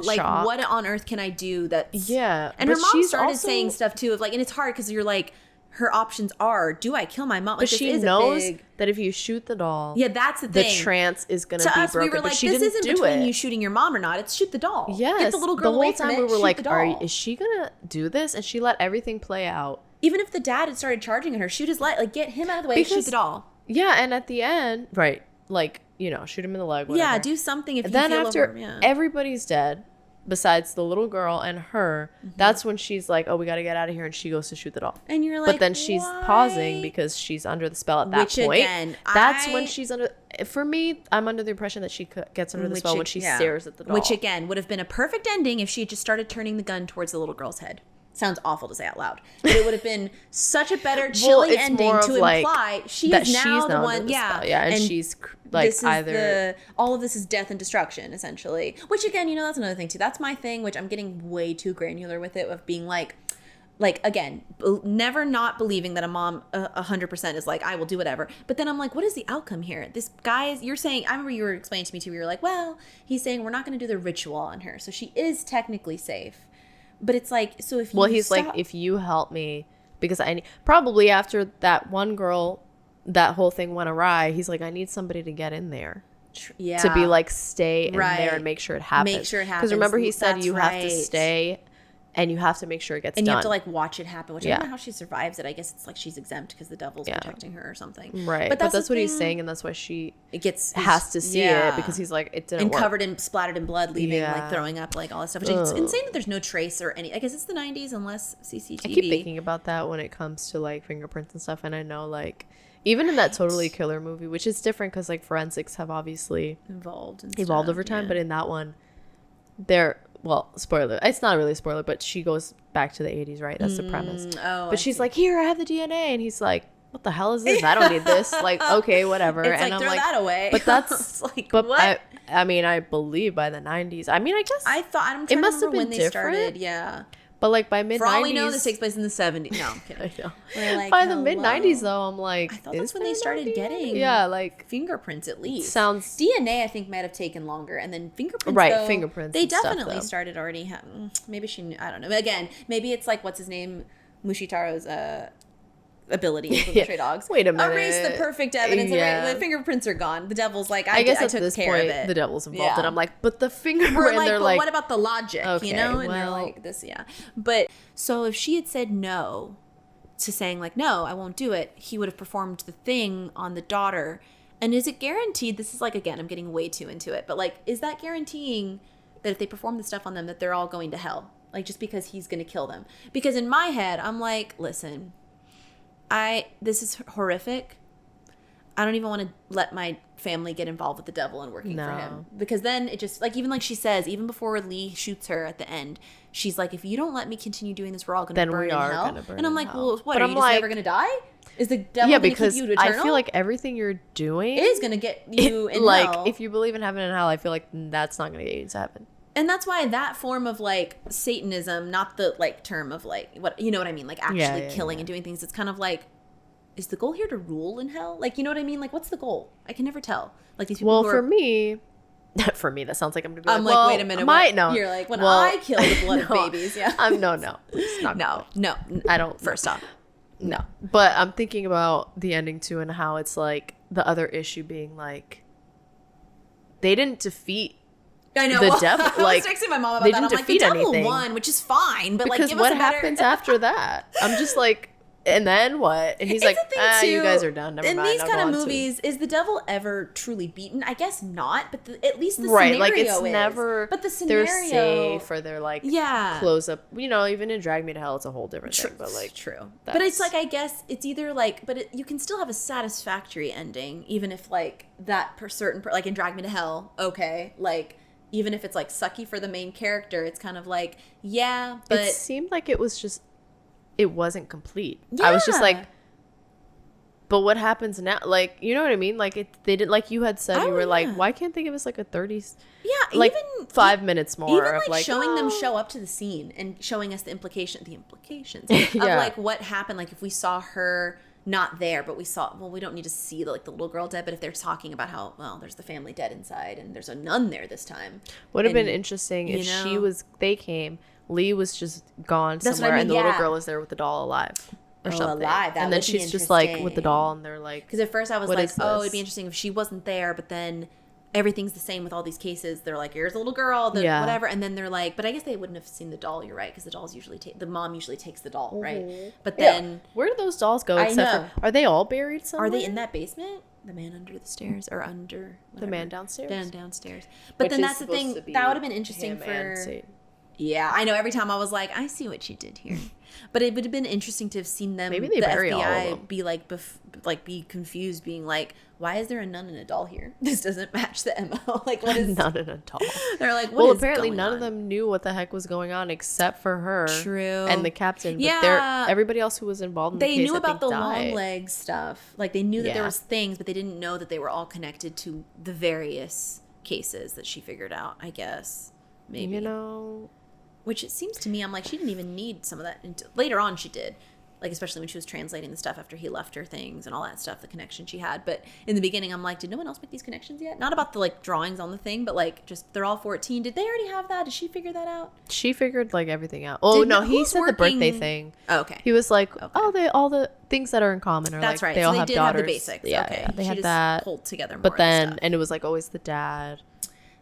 like shock. What on earth can I do? That's yeah. And her mom started saying stuff too of like, and it's hard because you're like, her options are, do I kill my mom? Like, but she knows that if you shoot the doll, that's the thing. The trance is going to be us, broken. We were like, but she this didn't isn't do between it. you shooting your mom or not. It's shoot the doll. Yes. Get the little girl away from it. The whole time we were like, is she going to do this? And she let everything play out. Even if the dad had started charging at her, shoot his light, like get him out of the way, shoot the doll. Yeah, and at the end, right, like, you know, shoot him in the leg, whatever. Yeah, do something if you then feel after everybody's dead, besides the little girl and her, that's when she's like, oh, we got to get out of here, and she goes to shoot the doll. And you're like, but then she's pausing because she's under the spell at that point. Again, that's when she's under, for me, I'm under the impression that she gets under the spell when she stares at the doll. Which again would have been a perfect ending if she had just started turning the gun towards the little girl's head. Sounds awful to say out loud, but it would have been such a better chilling ending to imply she is now the one. And she's like either all of this is death and destruction essentially. Which again, you know, that's another thing too. That's my thing, which I'm getting way too granular with it, of being like again, never not believing that a mom 100% is like, I will do whatever. But then I'm like, what is the outcome here? This guy, you're saying, I remember you were explaining to me too. You were like, well, he's saying we're not going to do the ritual on her, so she is technically safe. But it's like, so if you he's like, if you help me, because probably after that one girl, that whole thing went awry, he's like, I need somebody to get in there. To be like, stay in there and make sure it happens. Because remember, he said you have to stay and you have to make sure it gets done. And you have to like watch it happen, which I don't know how she survives it. I guess it's like she's exempt because the devil's protecting her or something. Right. But that's what he's saying, and that's why she has to see it, because he's like, it didn't work. Covered and splattered in blood, leaving like throwing up, like all this stuff. Which is insane that there's no trace or any. I guess it's the 90s unless CCTV. I keep thinking about that when it comes to like fingerprints and stuff, and I know like even in that Totally Killer movie, which is different because like forensics have obviously evolved over time, but in that one, spoiler. It's not really a spoiler, but she goes back to the 80s, right? That's the premise. But she's like, here, I have the DNA. And he's like, what the hell is this? I don't need this. Like, okay, whatever. It's and like, I'm throw like, that away. But that's like, but what? I mean, I believe by the 90s. I mean, I guess I'm trying to remember when they started. Yeah. But like by mid 90s. For all we know, this takes place in the 70s. No, I'm kidding. I know. Like, by the mid 90s, though, I'm like, I thought that's when they started getting like fingerprints at least. Sounds DNA, I think, might have taken longer, and then fingerprints. Right, fingerprints. They definitely started already. Maybe I don't know. Again, maybe it's like what's his name, Mushitaro's ability with stray dogs. Wait a minute. Erase the perfect evidence. The fingerprints are gone. The devil's like, I guess I at took this care point, of it. the devil's involved, and I'm like, but the fingerprint. We're like, they're but like, what about the logic? Okay, you know, and they're like this, But so if she had said no to saying like, no, I won't do it, he would have performed the thing on the daughter. And is it guaranteed? This is like, again, I'm getting way too into it, but like, is that guaranteeing that if they perform the stuff on them, that they're all going to hell? Like, just because he's going to kill them? Because in my head, I'm like, listen, this is horrific. I don't even want to let my family get involved with the devil and working for him. Because then it just, like, even like she says, even before Lee shoots her at the end, she's like, if you don't let me continue doing this, we're all going to burn in hell. And I'm like, well, what, are you just never going to die? Is the devil going to keep you eternal? I feel like everything you're doing is going to get you in like, hell. If you believe in heaven and hell, I feel like that's not going to get you to heaven. And that's why that form of like Satanism, not the like term of like, what, you know what I mean? Like actually killing and doing things. It's kind of like, is the goal here to rule in hell? Like, you know what I mean? Like, what's the goal? I can never tell. Like, these people well, for me, that sounds like I'm gonna be like, well, wait a minute. No. You're like, when I kill the blood of babies. Yeah. No. It's not no. I don't. First off. No. But I'm thinking about the ending too, and how it's like the other issue being like, they didn't defeat the devil. Like, I was texting my mom about that. I'm like, the devil won, which is fine, but because like, give what us a better... happens after that? I'm just like, and then what? And he's like, you guys are done. Never mind. In these kind of movies, is the devil ever truly beaten? I guess not, but at least the right, scenario like it's is. never. But the scenario, they're safe, or they're like close up. You know, even in Drag Me to Hell, it's a whole different thing. But like, true. But it's like, I guess it's either like, but you can still have a satisfactory ending, even if like that like in Drag Me to Hell, okay, like. Even if it's like sucky for the main character, it's kind of like, yeah, but it seemed like it wasn't complete. Yeah. I was just like, but what happens now? Like, you know what I mean? Like they did, like you had said, you were like, why can't they give us like a 30? Yeah, like even 5 minutes more. Even of like showing them show up to the scene and showing us the implications of like what happened. Like if we saw her not there, but we don't need to see the little girl dead, but if they're talking about how, well, there's the family dead inside and there's a nun there this time. Would have been interesting if they came, Lee was just gone somewhere, and the little girl is there with the doll alive or something. And then she's just like with the doll, and they're like, because at first I was like, oh, it'd be interesting if she wasn't there, but then everything's the same with all these cases. They're like, here's a little girl, whatever, and then they're like, but I guess they wouldn't have seen the doll. You're right, because the dolls usually the mom usually takes the doll, right? But then where do those dolls go? Are they all buried somewhere? Are they in that basement? The man under the stairs, or under whatever. The man downstairs. Downstairs. But then that's the thing that would have been interesting for. Yeah, I know. Every time I was like, I see what you did here. But it would have been interesting to have seen them, maybe they bury all of them. Be like, be confused, being like, why is there a nun and a doll here? This doesn't match the MO. Like, what is nun and a doll? They're like, what is apparently going none on? of them knew what the heck was going on except for her. True. And the captain. But everybody else who was involved in the case, they knew about the died. Longlegs stuff. Like, they knew that there was things, but they didn't know that they were all connected to the various cases that she figured out, I guess. Maybe. You know, which it seems to me, I'm like, she didn't even need some of that. Later on, she did. Like, especially when she was translating the stuff after he left her things and all that stuff, the connection she had. But in the beginning, I'm like, did no one else make these connections yet? Not about the, like, drawings on the thing, but, like, just they're all 14. Did they already have that? Did she figure that out? She figured, like, everything out. Oh, no, he said the birthday thing. Oh, okay. He was like, all the things that are in common are, that's like, right. they all have daughters. Have the basics. Yeah, okay. They she had just that. Pulled together more but then, stuff. and it was, like, always the dad.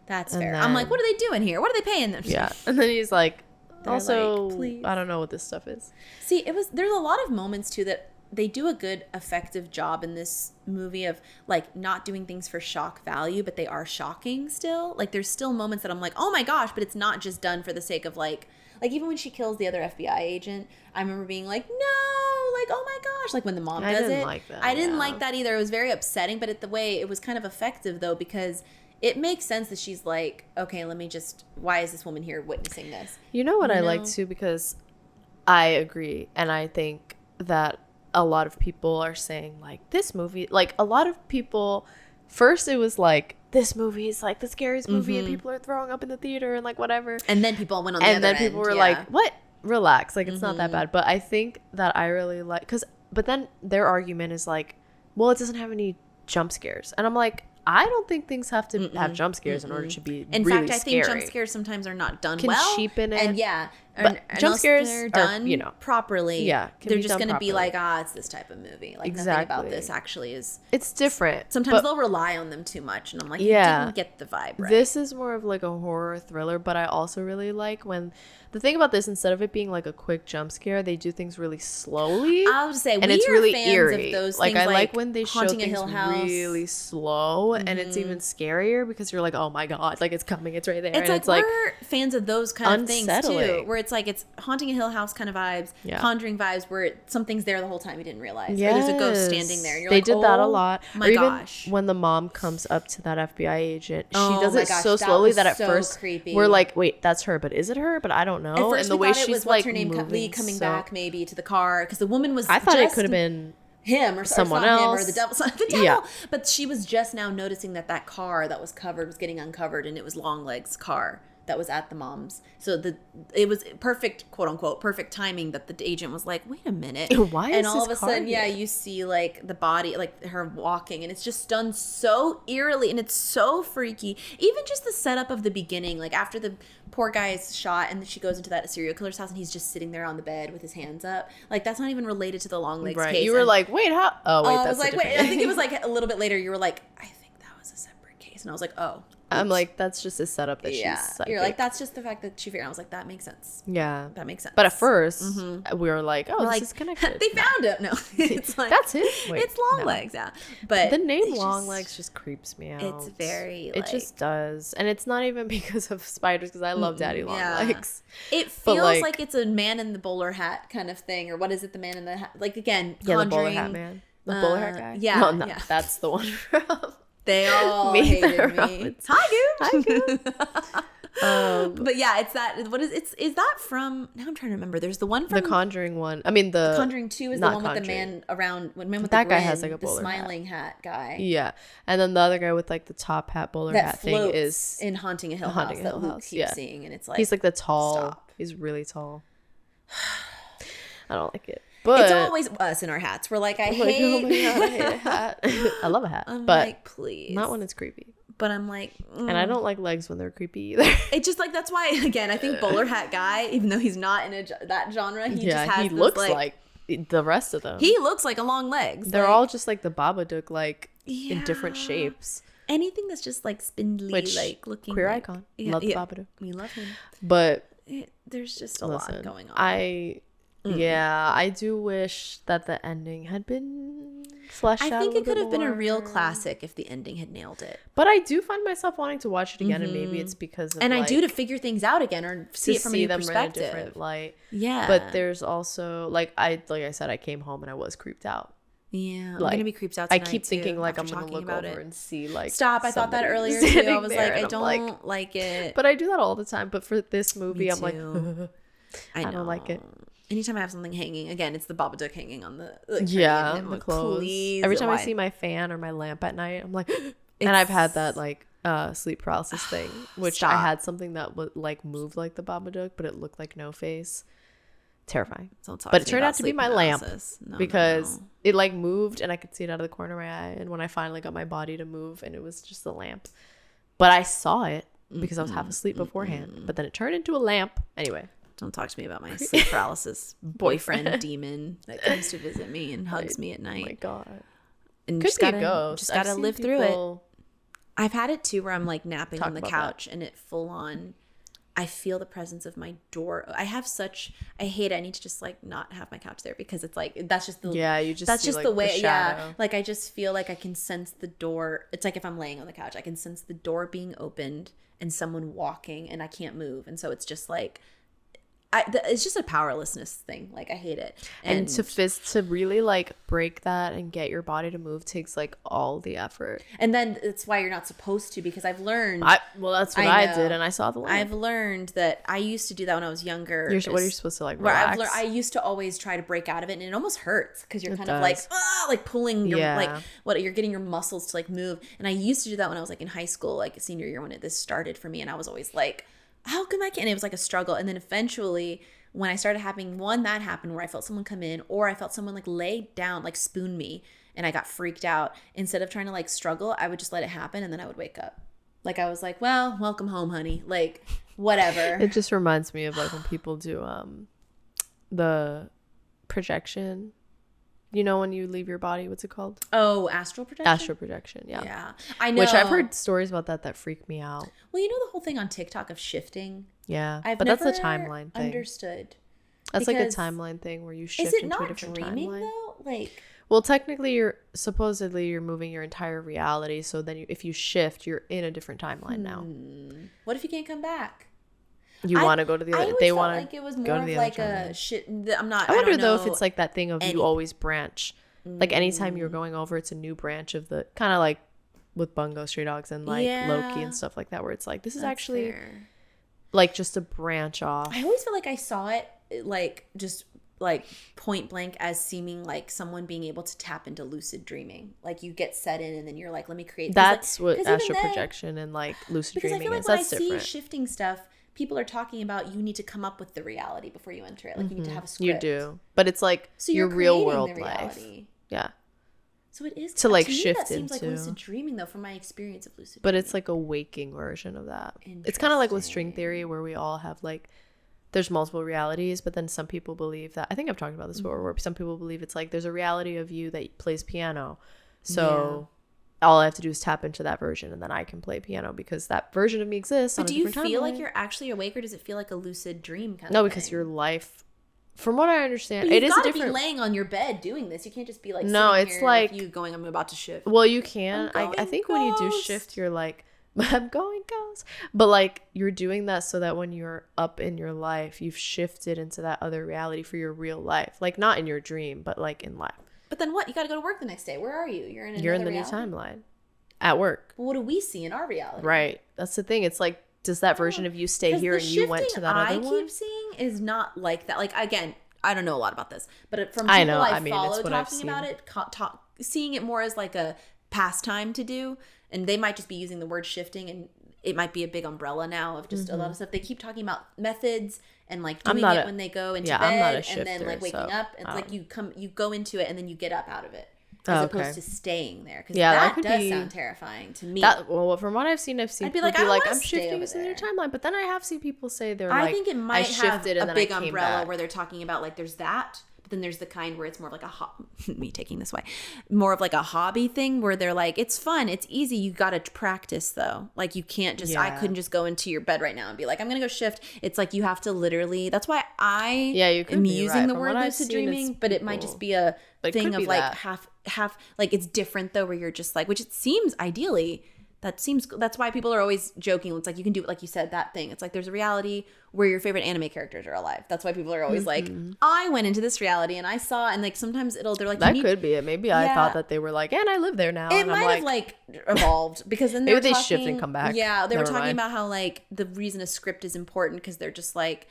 That's fair. I'm like, what are they doing here? What are they paying them? Yeah. And then he's like, also, like, I don't know what this stuff is. See, there's a lot of moments too that they do a good effective job in this movie of like not doing things for shock value, but they are shocking still. Like there's still moments that I'm like, oh my gosh, but it's not just done for the sake of like even when she kills the other FBI agent, I remember being like, no, like, oh my gosh, like when the mom does it. I didn't like that either. It was very upsetting, but the way it was kind of effective though, because it makes sense that she's like, okay, why is this woman here witnessing this? You know what I like too, because I agree. And I think that a lot of people are saying like this movie, like a lot of people, first it was like, this movie is like the scariest movie and people are throwing up in the theater and like whatever. And then people went on the other end. And then people were like, what? Relax. Like it's not that bad. But I think that I really like, but then their argument is like, well, it doesn't have any jump scares. And I'm like, I don't think things have to have jump scares in order to be in really fact, I scary. think jump scares sometimes are not done Can cheapen it. And but jump scares are done properly. Yeah, they're just going to be like, it's this type of movie. Like nothing about this actually is. It's different. Sometimes they'll rely on them too much, and I'm like, you didn't get the vibe right. This is more of like a horror thriller, but I also really like when the thing about this, instead of it being like a quick jump scare, they do things really slowly. I would say, and it's really eerie. Of those like things, I like when they show Haunting things a Hill House. Really slow, and it's even scarier because you're like, oh my god, like it's coming, it's right there. It's and like it's like we're fans of those kind of things too, where it's like it's Haunting a Hill House kind of vibes, Conjuring vibes, where something's there the whole time you didn't realize. Yes. Or there's a ghost standing there. And you're they did that a lot. My gosh. When the mom comes up to that FBI agent, she does it so slowly that at first creepy. We're like, wait, that's her, but is it her? But I don't know. At first and the way she's was, like, what's her name, Lee coming back maybe to the car, because the woman was. I thought it could have been him or someone else, him or the devil. Yeah. But she was just now noticing that car that was covered was getting uncovered, and it was Longlegs' car. that was at the mom's. So it was perfect, quote unquote, perfect timing that the agent was like, wait a minute. Why is and all this of a car sudden, here? yeah, you see like the body, like her walking, and it's just done so eerily and it's so freaky. Even just the setup of the beginning, like after the poor guy is shot and she goes into that serial killer's house and he's just sitting there on the bed with his hands up. Like that's not even related to the Longlegs case. You were like, wait, how? Oh, wait, I was like, wait. I think it was like a little bit later. You were like, I think that was a separate case, and I was like, oh. I'm like, that's just a setup that she's psychic. You're like, that's just the fact that she figured. I was like, that makes sense. Yeah, that makes sense. But at first, we were like, oh, this is connected. They found it. No, it's like that's it. Wait, it's Longlegs. No. Yeah, but the name Longlegs just creeps me out. It's very. It just does, and it's not even because of spiders. Because I love Daddy Longlegs. Yeah. It feels like it's a man in the bowler hat kind of thing, or what is it? The man in the hat? Like again, the bowler hat man, the bowler hat guy. Yeah, no, that's the one from. They all hated me. Hi, Goo. But yeah, it's that. What is that from? Now I'm trying to remember. There's the one from The Conjuring one. I mean, the Conjuring 2 is the one with the man around. Man with that the guy grin, has like a bowler smiling hat guy. Yeah, and then the other guy with like the top hat bowler hat thing is in Haunting a Hill House that Luke keeps seeing, and it's like he's like the tall. Stop. He's really tall. I don't like it. But it's always us in our hats. We're like, I hate a hat. I love a hat. I'm but like, please. Not when it's creepy. But I'm like, and I don't like legs when they're creepy either. It's just like, that's why, again, I think bowler hat guy, even though he's not in that genre, he just has he looks like the rest of them. He looks like a Longlegs. They're all just like the Babadook, like in different shapes. Anything that's just like spindly, like looking queer like, icon. Love the Babadook. We love him. But there's just a lot going on. I do wish that the ending had been fleshed out. I think it could have been a real classic if the ending had nailed it. But I do find myself wanting to watch it again, and maybe it's because of I do to figure things out again or see it from a new perspective. In a different light. Yeah. But there's also like I said, I came home and I was creeped out. Yeah, I'm gonna be creeped out tonight. I keep thinking like I'm gonna look over and see like. Stop! I thought that earlier too. I was like, I don't like it. But I do that all the time. But for this movie, I'm like, I don't like it. Anytime I have something hanging, again, it's the Babadook hanging on the the clothes. Please, every time I see my fan or my lamp at night, I'm like, and I've had that like sleep paralysis thing, which I had something that would like move like the Babadook, but it looked like no face. Terrifying. But it turned out to be my lamp because it like moved and I could see it out of the corner of my eye. And when I finally got my body to move, and it was just the lamp, but I saw it because I was half asleep beforehand. But then it turned into a lamp anyway. Don't talk to me about my sleep paralysis boyfriend demon that comes to visit me and hugs me at night. Oh my God. And just gotta live through it. I've had it too where I'm like napping on the couch and it full on, I feel the presence of my door. I hate it. I need to just like not have my couch there because it's like, that's just the, that's just the way. Yeah. Like I just feel like I can sense the door. It's like if I'm laying on the couch, I can sense the door being opened and someone walking and I can't move. And so it's just like, it's just a powerlessness thing. Like I hate it. And to really like break that and get your body to move takes like all the effort. And then it's why you're not supposed to, because I've learned. That's what I did, and I saw the lamp. I've learned that I used to do that when I was younger. What are you supposed to like relax? I used to always try to break out of it, and it almost hurts because you're kind of like pulling your you're getting your muscles to like move. And I used to do that when I was like in high school, like senior year when this started for me, and I was always like, how come I can't? And it was like a struggle. And then eventually when I started having that happened where I felt someone come in or I felt someone like lay down, like spoon me, and I got freaked out. Instead of trying to like struggle, I would just let it happen and then I would wake up. Like I was like, well, welcome home, honey. Like whatever. It just reminds me of like when people do the projection. You know, when you leave your body, what's it called? Oh, astral projection? Astral projection, yeah. Yeah. I know. Which I've heard stories about that freak me out. Well, you know the whole thing on TikTok of shifting? Yeah. But that's a timeline thing. Understood. That's like a timeline thing where you shift into a different timeline. Is it not dreaming though? Like, well, technically you're moving your entire reality, so then if you shift, you're in a different timeline now. What if you can't come back? You want to go to the other. They want to like it was more of like a shit. I'm not. I wonder though if it's like that thing of you always branch. Like anytime you're going over, it's a new branch of the kind of like with Bungo, Stray Dogs, and like Loki and stuff like that, where it's like this is actually like just a branch off. I always feel like I saw it like just like point blank as seeming like someone being able to tap into lucid dreaming. Like you get set in and then you're like, let me create. That's like, what astral projection and like lucid dreaming is. Because I feel like when I see shifting stuff, people are talking about you need to come up with the reality before you enter it. Like you need to have a script. You do, but it's like so your real world life. Yeah. So it is to like shift that seems into like lucid dreaming though, from my experience of lucid. But dreaming. It's like a waking version of that. It's kind of like with string theory, where we all have like there's multiple realities, but then some people believe that I think I've talked about this before, where some people believe it's like there's a reality of you that plays piano, so all I have to do is tap into that version and then I can play piano because that version of me exists. But do you feel like you're actually awake, or does it feel like a lucid dream kind of thing? No, because your life, from what I understand, it is a different. Be laying on your bed doing this. You can't just be like it's like you going. I'm about to shift. Well, you can. I think when you do shift, you're like, I'm going ghost. But like you're doing that so that when you're up in your life, you've shifted into that other reality for your real life, like not in your dream, but like in life. But then what? You got to go to work the next day. Where are you? You're in the new timeline, at work. Well, what do we see in our reality? Right. That's the thing. It's like, does that version of you stay here and you went to that other one? I keep seeing is not like that. Like again. I don't know a lot about this, but from people I follow talking about it, seeing it more as like a pastime to do, and they might just be using the word shifting, and it might be a big umbrella now of just a lot of stuff. They keep talking about methods and like doing it when they go into bed and then like waking up. It's like you go into it and then you get up out of it. As opposed to staying there, because that does sound terrifying to me. Well, from what I've seen I'd be people like, be like, I'm shifting into the new timeline. But then I have seen people say they're like, I think it might have a big umbrella back. Where they're talking about like there's that, but then there's the kind where it's more of like me taking this way, more of like a hobby thing where they're like, it's fun, it's easy, you got to practice though. Like you can't just, I couldn't just go into your bed right now and be like, I'm gonna go shift. It's like you have to literally. That's why I am using the word lucid dreaming, but it might just be a thing of like half like it's different though, where you're just like, which it seems ideally that's why people are always joking. It's like you can do it, like you said, that thing. It's like there's a reality where your favorite anime characters are alive. That's why people are always like, I went into this reality and I saw, and like sometimes they're like, that could be it. Maybe I thought that they were like, and I live there now. It might have like evolved because then maybe they shift and come back. Yeah, they were talking about how like the reason a script is important because they're just like.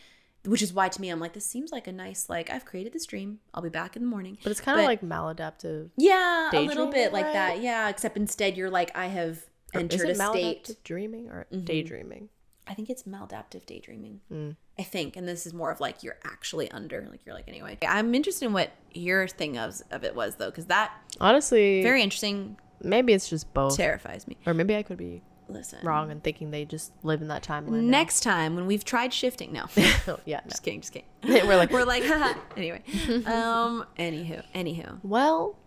Which is why to me I'm like, this seems like a nice, like, I've created this dream, I'll be back in the morning. But it's kind of like maladaptive. Yeah, a little bit like that. Yeah, except instead you're like, I have entered a state. Maladaptive dreaming or daydreaming? I think it's maladaptive daydreaming. I think. And this is more of like you're actually under, like you're like, anyway. I'm interested in what your thing of it was though, because that honestly very interesting. Maybe it's just both. Terrifies me. Or maybe I could be wrong and thinking they just live in that timeline. Next time when we've tried shifting, no. Yeah, no. Just kidding. we're like haha. Anyway. Anywho. Well,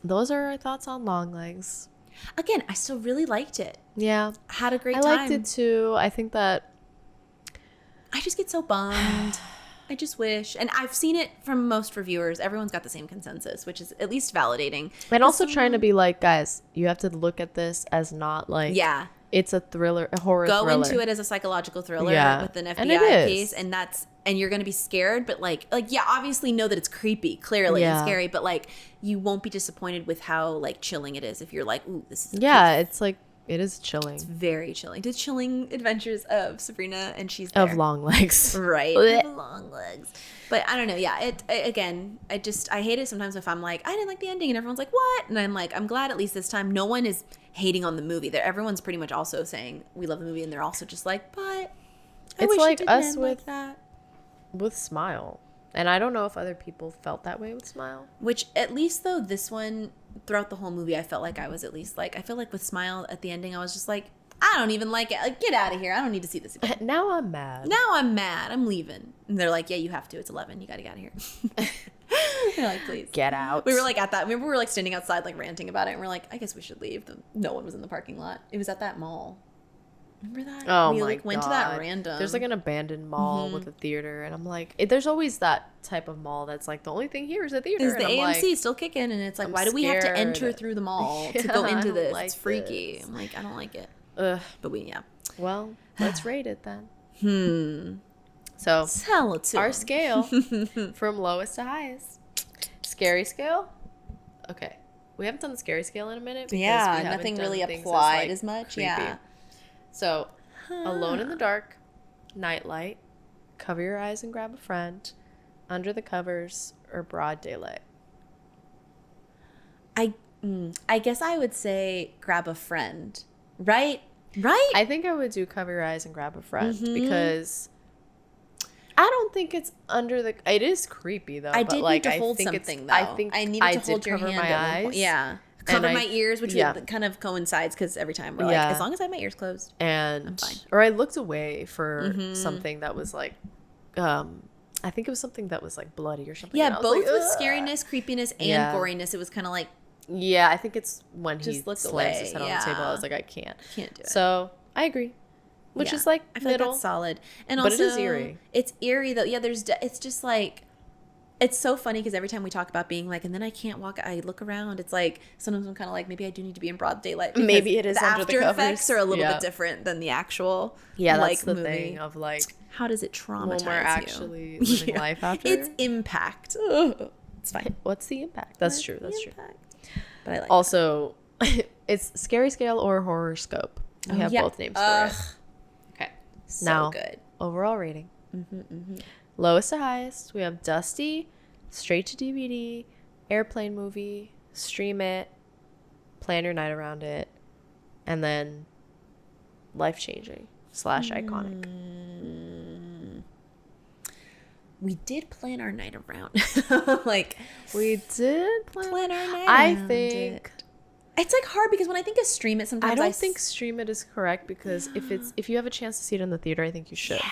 those are our thoughts on Longlegs. Again, I still really liked it. Yeah. Had a great time. I liked it too. I think that I just get so bummed. I just wish, and I've seen it from most reviewers, everyone's got the same consensus, which is at least validating. And also trying to be like, guys, you have to look at this as not like, it's a thriller, a horror thriller. Go into it as a psychological thriller with an FBI case, and you're going to be scared, but like, obviously know that it's creepy, clearly, and scary, but like, you won't be disappointed with how like chilling it is if you're like, ooh, this is it's like, it is chilling. It's very chilling. The chilling adventures of Sabrina, and she's there. Of Longlegs. Right. Of Longlegs. But I don't know. Yeah. I hate it sometimes if I'm like, I didn't like the ending, and everyone's like, what? And I'm like, I'm glad at least this time no one is hating on the movie. Everyone's pretty much also saying we love the movie, and they're also just like, but it's like us with that. With Smile. And I don't know if other people felt that way with Smile. Which at least though this one, throughout the whole movie, I felt like I was at least like, I feel like with Smile at the ending, I was just like, I don't even like it. Like, get out of here. I don't need to see this again. Now I'm mad. I'm leaving. And they're like, yeah, you have to. It's 11. You got to get out of here. They're like, please. Get out. We were like at that. Remember we were like standing outside like ranting about it. And we're like, I guess we should leave. No one was in the parking lot. It was at that mall. Remember that? Oh we my like went God. to that random. There's like an abandoned mall with a theater, and I'm like, there's always that type of mall that's like the only thing here is a theater. Is the AMC still kicking? And it's like, why do we have to enter through the mall to go into this? Like it's freaky. This. I'm like, I don't like it. Ugh. But well, let's rate it then. So our scale from lowest to highest. Scary scale. Okay, we haven't done the scary scale in a minute. Yeah, nothing really applied as much. Creepy. Yeah. So, Alone in the Dark, Nightlight, Cover Your Eyes and Grab a Friend, Under the Covers or Broad Daylight? I guess I would say Grab a Friend. Right? I think I would do Cover Your Eyes and Grab a Friend because I don't think it's under the. It is creepy though. I did need to hold something though. I needed to hold your hand at one point. Yeah. Cover my ears, which kind of coincides because every time we're like, as long as I have my ears closed, and I'm fine. Or I looked away for something that was like, I think it was something that was like bloody or something. Yeah, both with scariness, creepiness, and goriness. It was kind of like. Yeah, I think it's when he slams his head on the table. I was like, I can't do it. So I agree, which is like I feel like that's solid, and also but it is eerie. It's eerie though. Yeah, it's just like. It's so funny because every time we talk about being like, and then I can't walk, I look around. It's like sometimes I'm kind of like, maybe I do need to be in broad daylight. Maybe it is the under the covers. After effects are a little bit different than the actual. Yeah, like, that's the movie. Thing of like, how does it traumatize when we're actually living life after? It's impact. Ugh. It's fine. What's the impact? That's true. That's true. But I like. Also, it's Scary Scale or Horror Scope. We have both names for it. Okay. So now, good. Overall rating. Lowest to highest, we have Dusty, straight to DVD, airplane movie, stream it, plan your night around it, and then life-changing / iconic. We did plan our night around. Like we did plan our night I around think it's like hard because when I think of stream it, sometimes I don't think stream it is correct because if you have a chance to see it in the theater, I think you should. Yeah.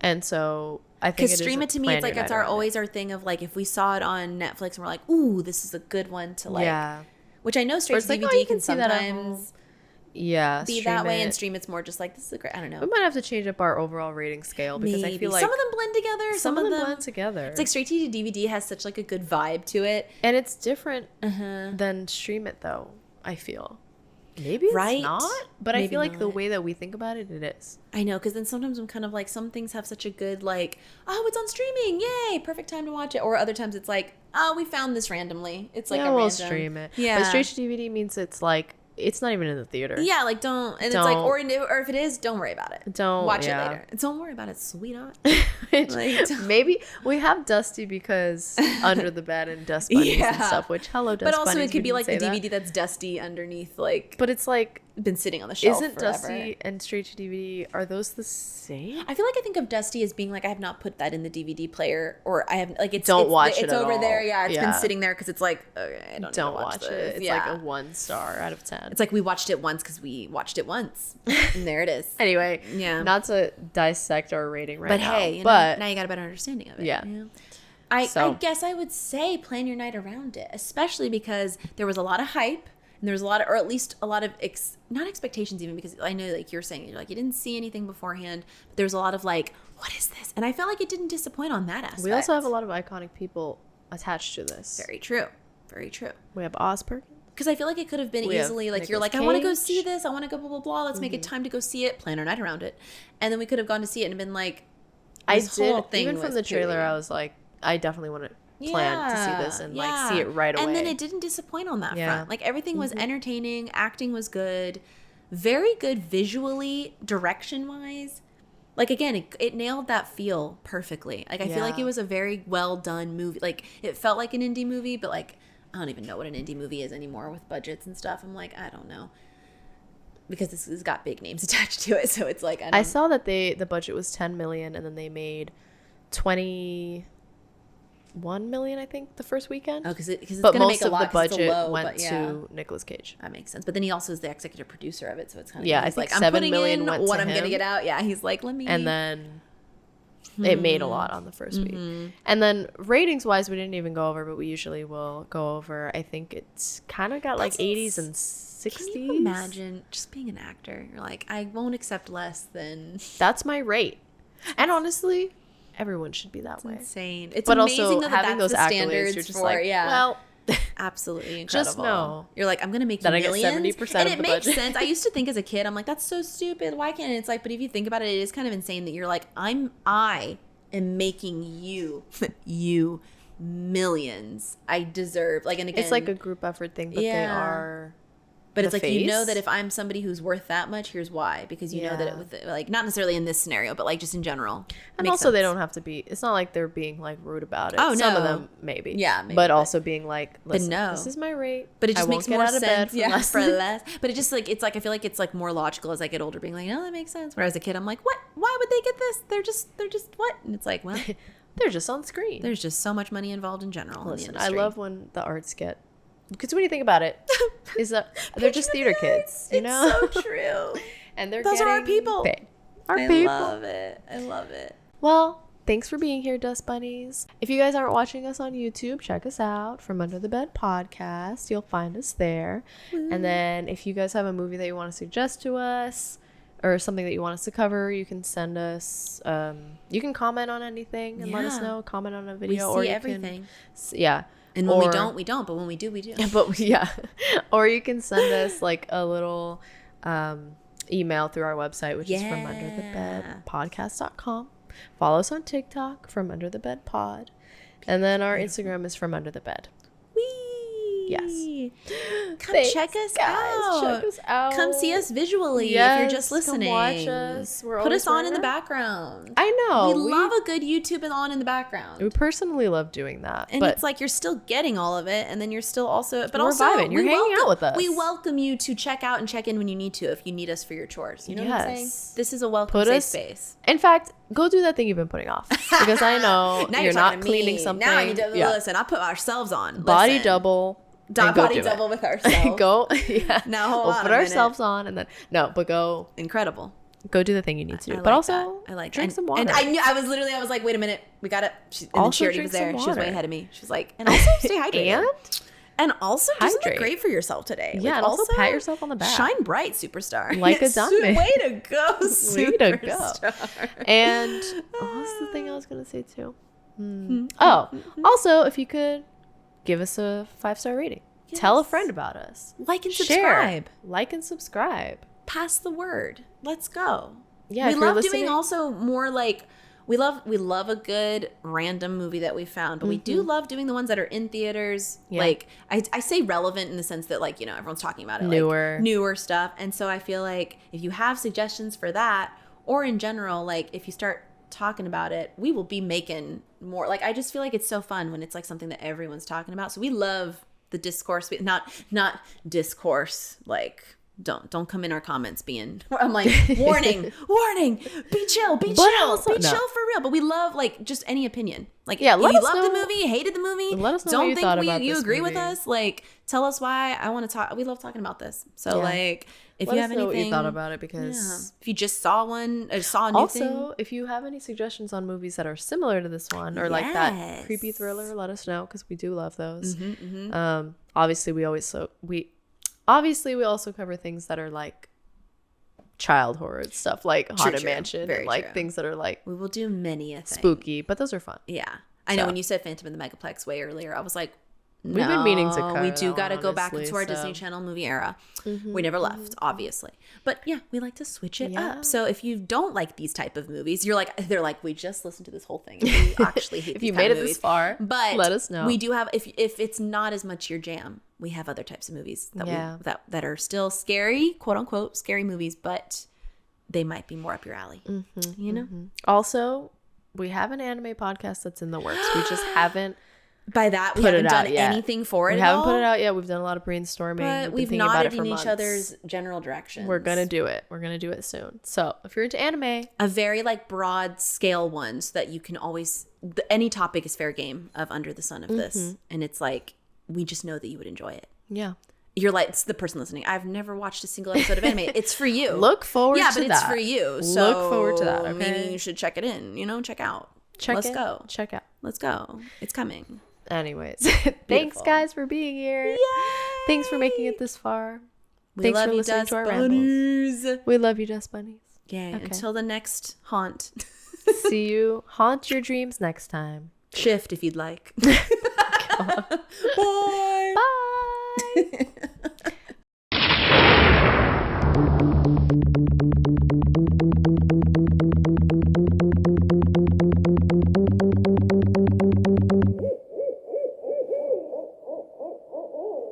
And so I think because stream it to me, it's like it's always our thing of like if we saw it on Netflix and we're like, ooh, this is a good one to like. Which I know straight to DVD can sometimes be that way, and stream it's more just like this is a great. I don't know. We might have to change up our overall rating scale because I feel like some of them blend together. Some of them blend together. It's like straight to DVD has such like a good vibe to it, and it's different than stream it though. I feel. Maybe it's not, but maybe I feel like the way that we think about it, it is. I know, because then sometimes I'm kind of like, some things have such a good, like, oh, it's on streaming, yay, perfect time to watch it. Or other times it's like, oh, we found this randomly. It's like a random. Stream it. Yeah. But straight to DVD means it's like, it's not even in the theater. Yeah, like don't. And it's like, or if it is, don't worry about it. Don't. Watch it later. Don't worry about it, sweetheart. Maybe we have Dusty because under the bed and dust bunnies and stuff, which hello dust bunnies. But also it could be like the DVD that's dusty underneath, like. But it's like. Been sitting on the shelf Isn't forever. Dusty and straight to DVD, are those the same? I feel like I think of Dusty as being like I have not put that in the DVD player, or I have like it's watch it. It's over all. there. Yeah, it's been sitting there because it's like okay, I don't watch it. It's like a 1 star out of 10. It's like we watched it once because we watched it once, and there it is. Anyway, not to dissect our rating now. Hey, now you got a better understanding of it. Yeah. You know? I guess I would say plan your night around it, especially because there was a lot of hype. And there was a lot of, or at least a lot of, not expectations even, because I know like you're saying, like you didn't see anything beforehand, but there was a lot of like, what is this? And I felt like it didn't disappoint on that aspect. We also have a lot of iconic people attached to this. Very true. Very true. We have Oz Perkins. Because I feel like it could have been easily like, you're like, I want to go see this. I want to go blah, blah, blah. Let's make it time to go see it. Plan our night around it. And then we could have gone to see it and been like, even from the trailer, I was like, I definitely want to plan to see this and like see it right away. And then it didn't disappoint on that front. Like everything was entertaining, acting was good, very good visually, direction wise. Like again, it nailed that feel perfectly. Like I feel like it was a very well done movie. Like it felt like an indie movie, but like I don't even know what an indie movie is anymore with budgets and stuff. I'm like, I don't know. Because this has got big names attached to it, so it's like I saw that the budget was $10 million and then they made $21 million, I think, the first weekend. Oh, because it's but gonna most make a of lot, the budget low, went to Nicolas Cage. That makes sense. But then he also is the executive producer of it, so it's kind of I think like, $7 million went what to I'm him. gonna get out. Yeah, he's like, let me. And then it made a lot on the first week. And then ratings wise, we didn't even go over, but we usually will go over. I think it's kind of got like 80s and 60s. Can you imagine just being an actor? You're like, I won't accept less than. That's my rate. And honestly, everyone should be that way. Insane. It's amazing also, having those standards you're just for like, well, absolutely incredible. Just know you're like, I'm gonna make that millions. I get 70% and of it the makes budget. sense. I used to think as a kid, I'm like, that's so stupid. Why can't it? It's like, but if you think about it, it is kind of insane that you're like, I am making you millions. I deserve like, and again, it's like a group effort thing, but they are But it's like, face? You know that if I'm somebody who's worth that much, here's why. Because you know that like, not necessarily in this scenario, but like just in general. And also sense. They don't have to be, it's not like they're being like rude about it. Oh, some of them maybe. Yeah. Maybe, but also being like, listen, this is my rate. But it just makes more sense. For less. But it just like, it's like, I feel like it's like more logical as I get older, being like, oh, that makes sense. Whereas as a kid, I'm like, what? Why would they get this? They're just what? And it's like, well. They're just on screen. There's just so much money involved in general. Listen, I love when the arts get, because when you think about it, is that they're just theater kids, you know? It's so true. And those are our people. Paid. I love it. Well, thanks for being here, Dust Bunnies. If you guys aren't watching us on YouTube, check us out from Under the Bed Podcast. You'll find us there. And then if you guys have a movie that you want to suggest to us, or something that you want us to cover, you can send us, you can comment on anything and let us know. Comment on a video. We see everything. Yeah. And when we don't. But when we do, we do. But yeah. Or you can send us like a little email through our website, which is from underthebedpodcast.com. Follow us on TikTok, from Under the Bed Pod. And then our Instagram is from Under the Bed. Yes. Come check us out. Come see us visually if you're just listening. Come watch us. Put us on in the background. I know. We love a good YouTube and on in the background. We personally love doing that. And it's like you're still getting all of it, and then you're still also, but also vibing. You're hanging out with us. We welcome you to check out and check in when you need to, if you need us for your chores. You know what I'm saying? This is a welcome safe space. In fact, go do that thing you've been putting off, because I know you're not cleaning something. Now I need to listen. I put ourselves on. Body double. Body double with ourselves. Go. Now hold on. Put ourselves on, and then but go. Incredible. Go do the thing you need to. But also, I like drink some water. And I was like, wait a minute, we got it. And then she already was there. She was way ahead of me. She was like, and also stay hydrated. And also just look great for yourself today. Yeah, and also pat yourself on the back. Shine bright, superstar. Like a diamond. Way to go, superstar. And what's the thing I was gonna say too? Also, if you could give us a 5-star rating. Yes. Tell a friend about us. Like and subscribe. Like and subscribe. Pass the word. Let's go. Yeah, we love doing also more like we love a good random movie that we found, but we do love doing the ones that are in theaters. Yeah. Like I say relevant in the sense that like, you know, everyone's talking about it. Newer stuff. And so I feel like if you have suggestions for that, or in general, like if you start talking about it, we will be making more. Like I just feel like it's so fun when it's like something that everyone's talking about. So we love the discourse, not discourse, like don't come in our comments being, I'm like, warning, be chill for real. But we love like just any opinion. Like, you loved the movie, hated the movie, let us know don't think you agree with us. Like, tell us why. I want to talk. We love talking about this. So like, if you have anything, what you thought about it, because if you just saw one or saw a new thing. Also, if you have any suggestions on movies that are similar to this one, or like that creepy thriller, let us know, because we do love those. Obviously we also cover things that are like child horror stuff, like Haunted Mansion, and like things that are like, we will do many a thing. Spooky, but those are fun. Yeah, I know when you said Phantom in the Megaplex way earlier, I was like, no, we've been meaning to cover. We do got to go back into our Disney Channel movie era. We never left, obviously, but yeah, we like to switch it up. So if you don't like these type of movies, they're like, we just listened to this whole thing. We actually hate. If you made it this far, but let us know. We do have, if it's not as much your jam, we have other types of movies that are still scary, quote unquote scary movies, but they might be more up your alley. You know. Also, we have an anime podcast that's in the works. We just haven't. By that, we haven't done anything for it. We haven't put it out yet. We've done a lot of brainstorming. But we've nodded in each other's general directions. We're gonna do it. We're gonna do it soon. So if you're into anime, a very like broad scale one, so that you can always any topic is fair game of under the sun of this, and it's like we just know that you would enjoy it. Yeah. You're like, it's the person listening. I've never watched a single episode of anime. It's for you. Look forward to that. Yeah, but it's for you. So look forward to that. Okay? Maybe you should check it in. You know, check out. Let's go. Check out. Let's go. It's coming. Anyways, thanks guys for being here. Yay! Thanks for making it this far. Thanks for listening to our rambles. We love you, Dust Bunnies. Yay. Okay. Until the next haunt. See you. Haunt your dreams next time. Shift if you'd like. Bye. Bye.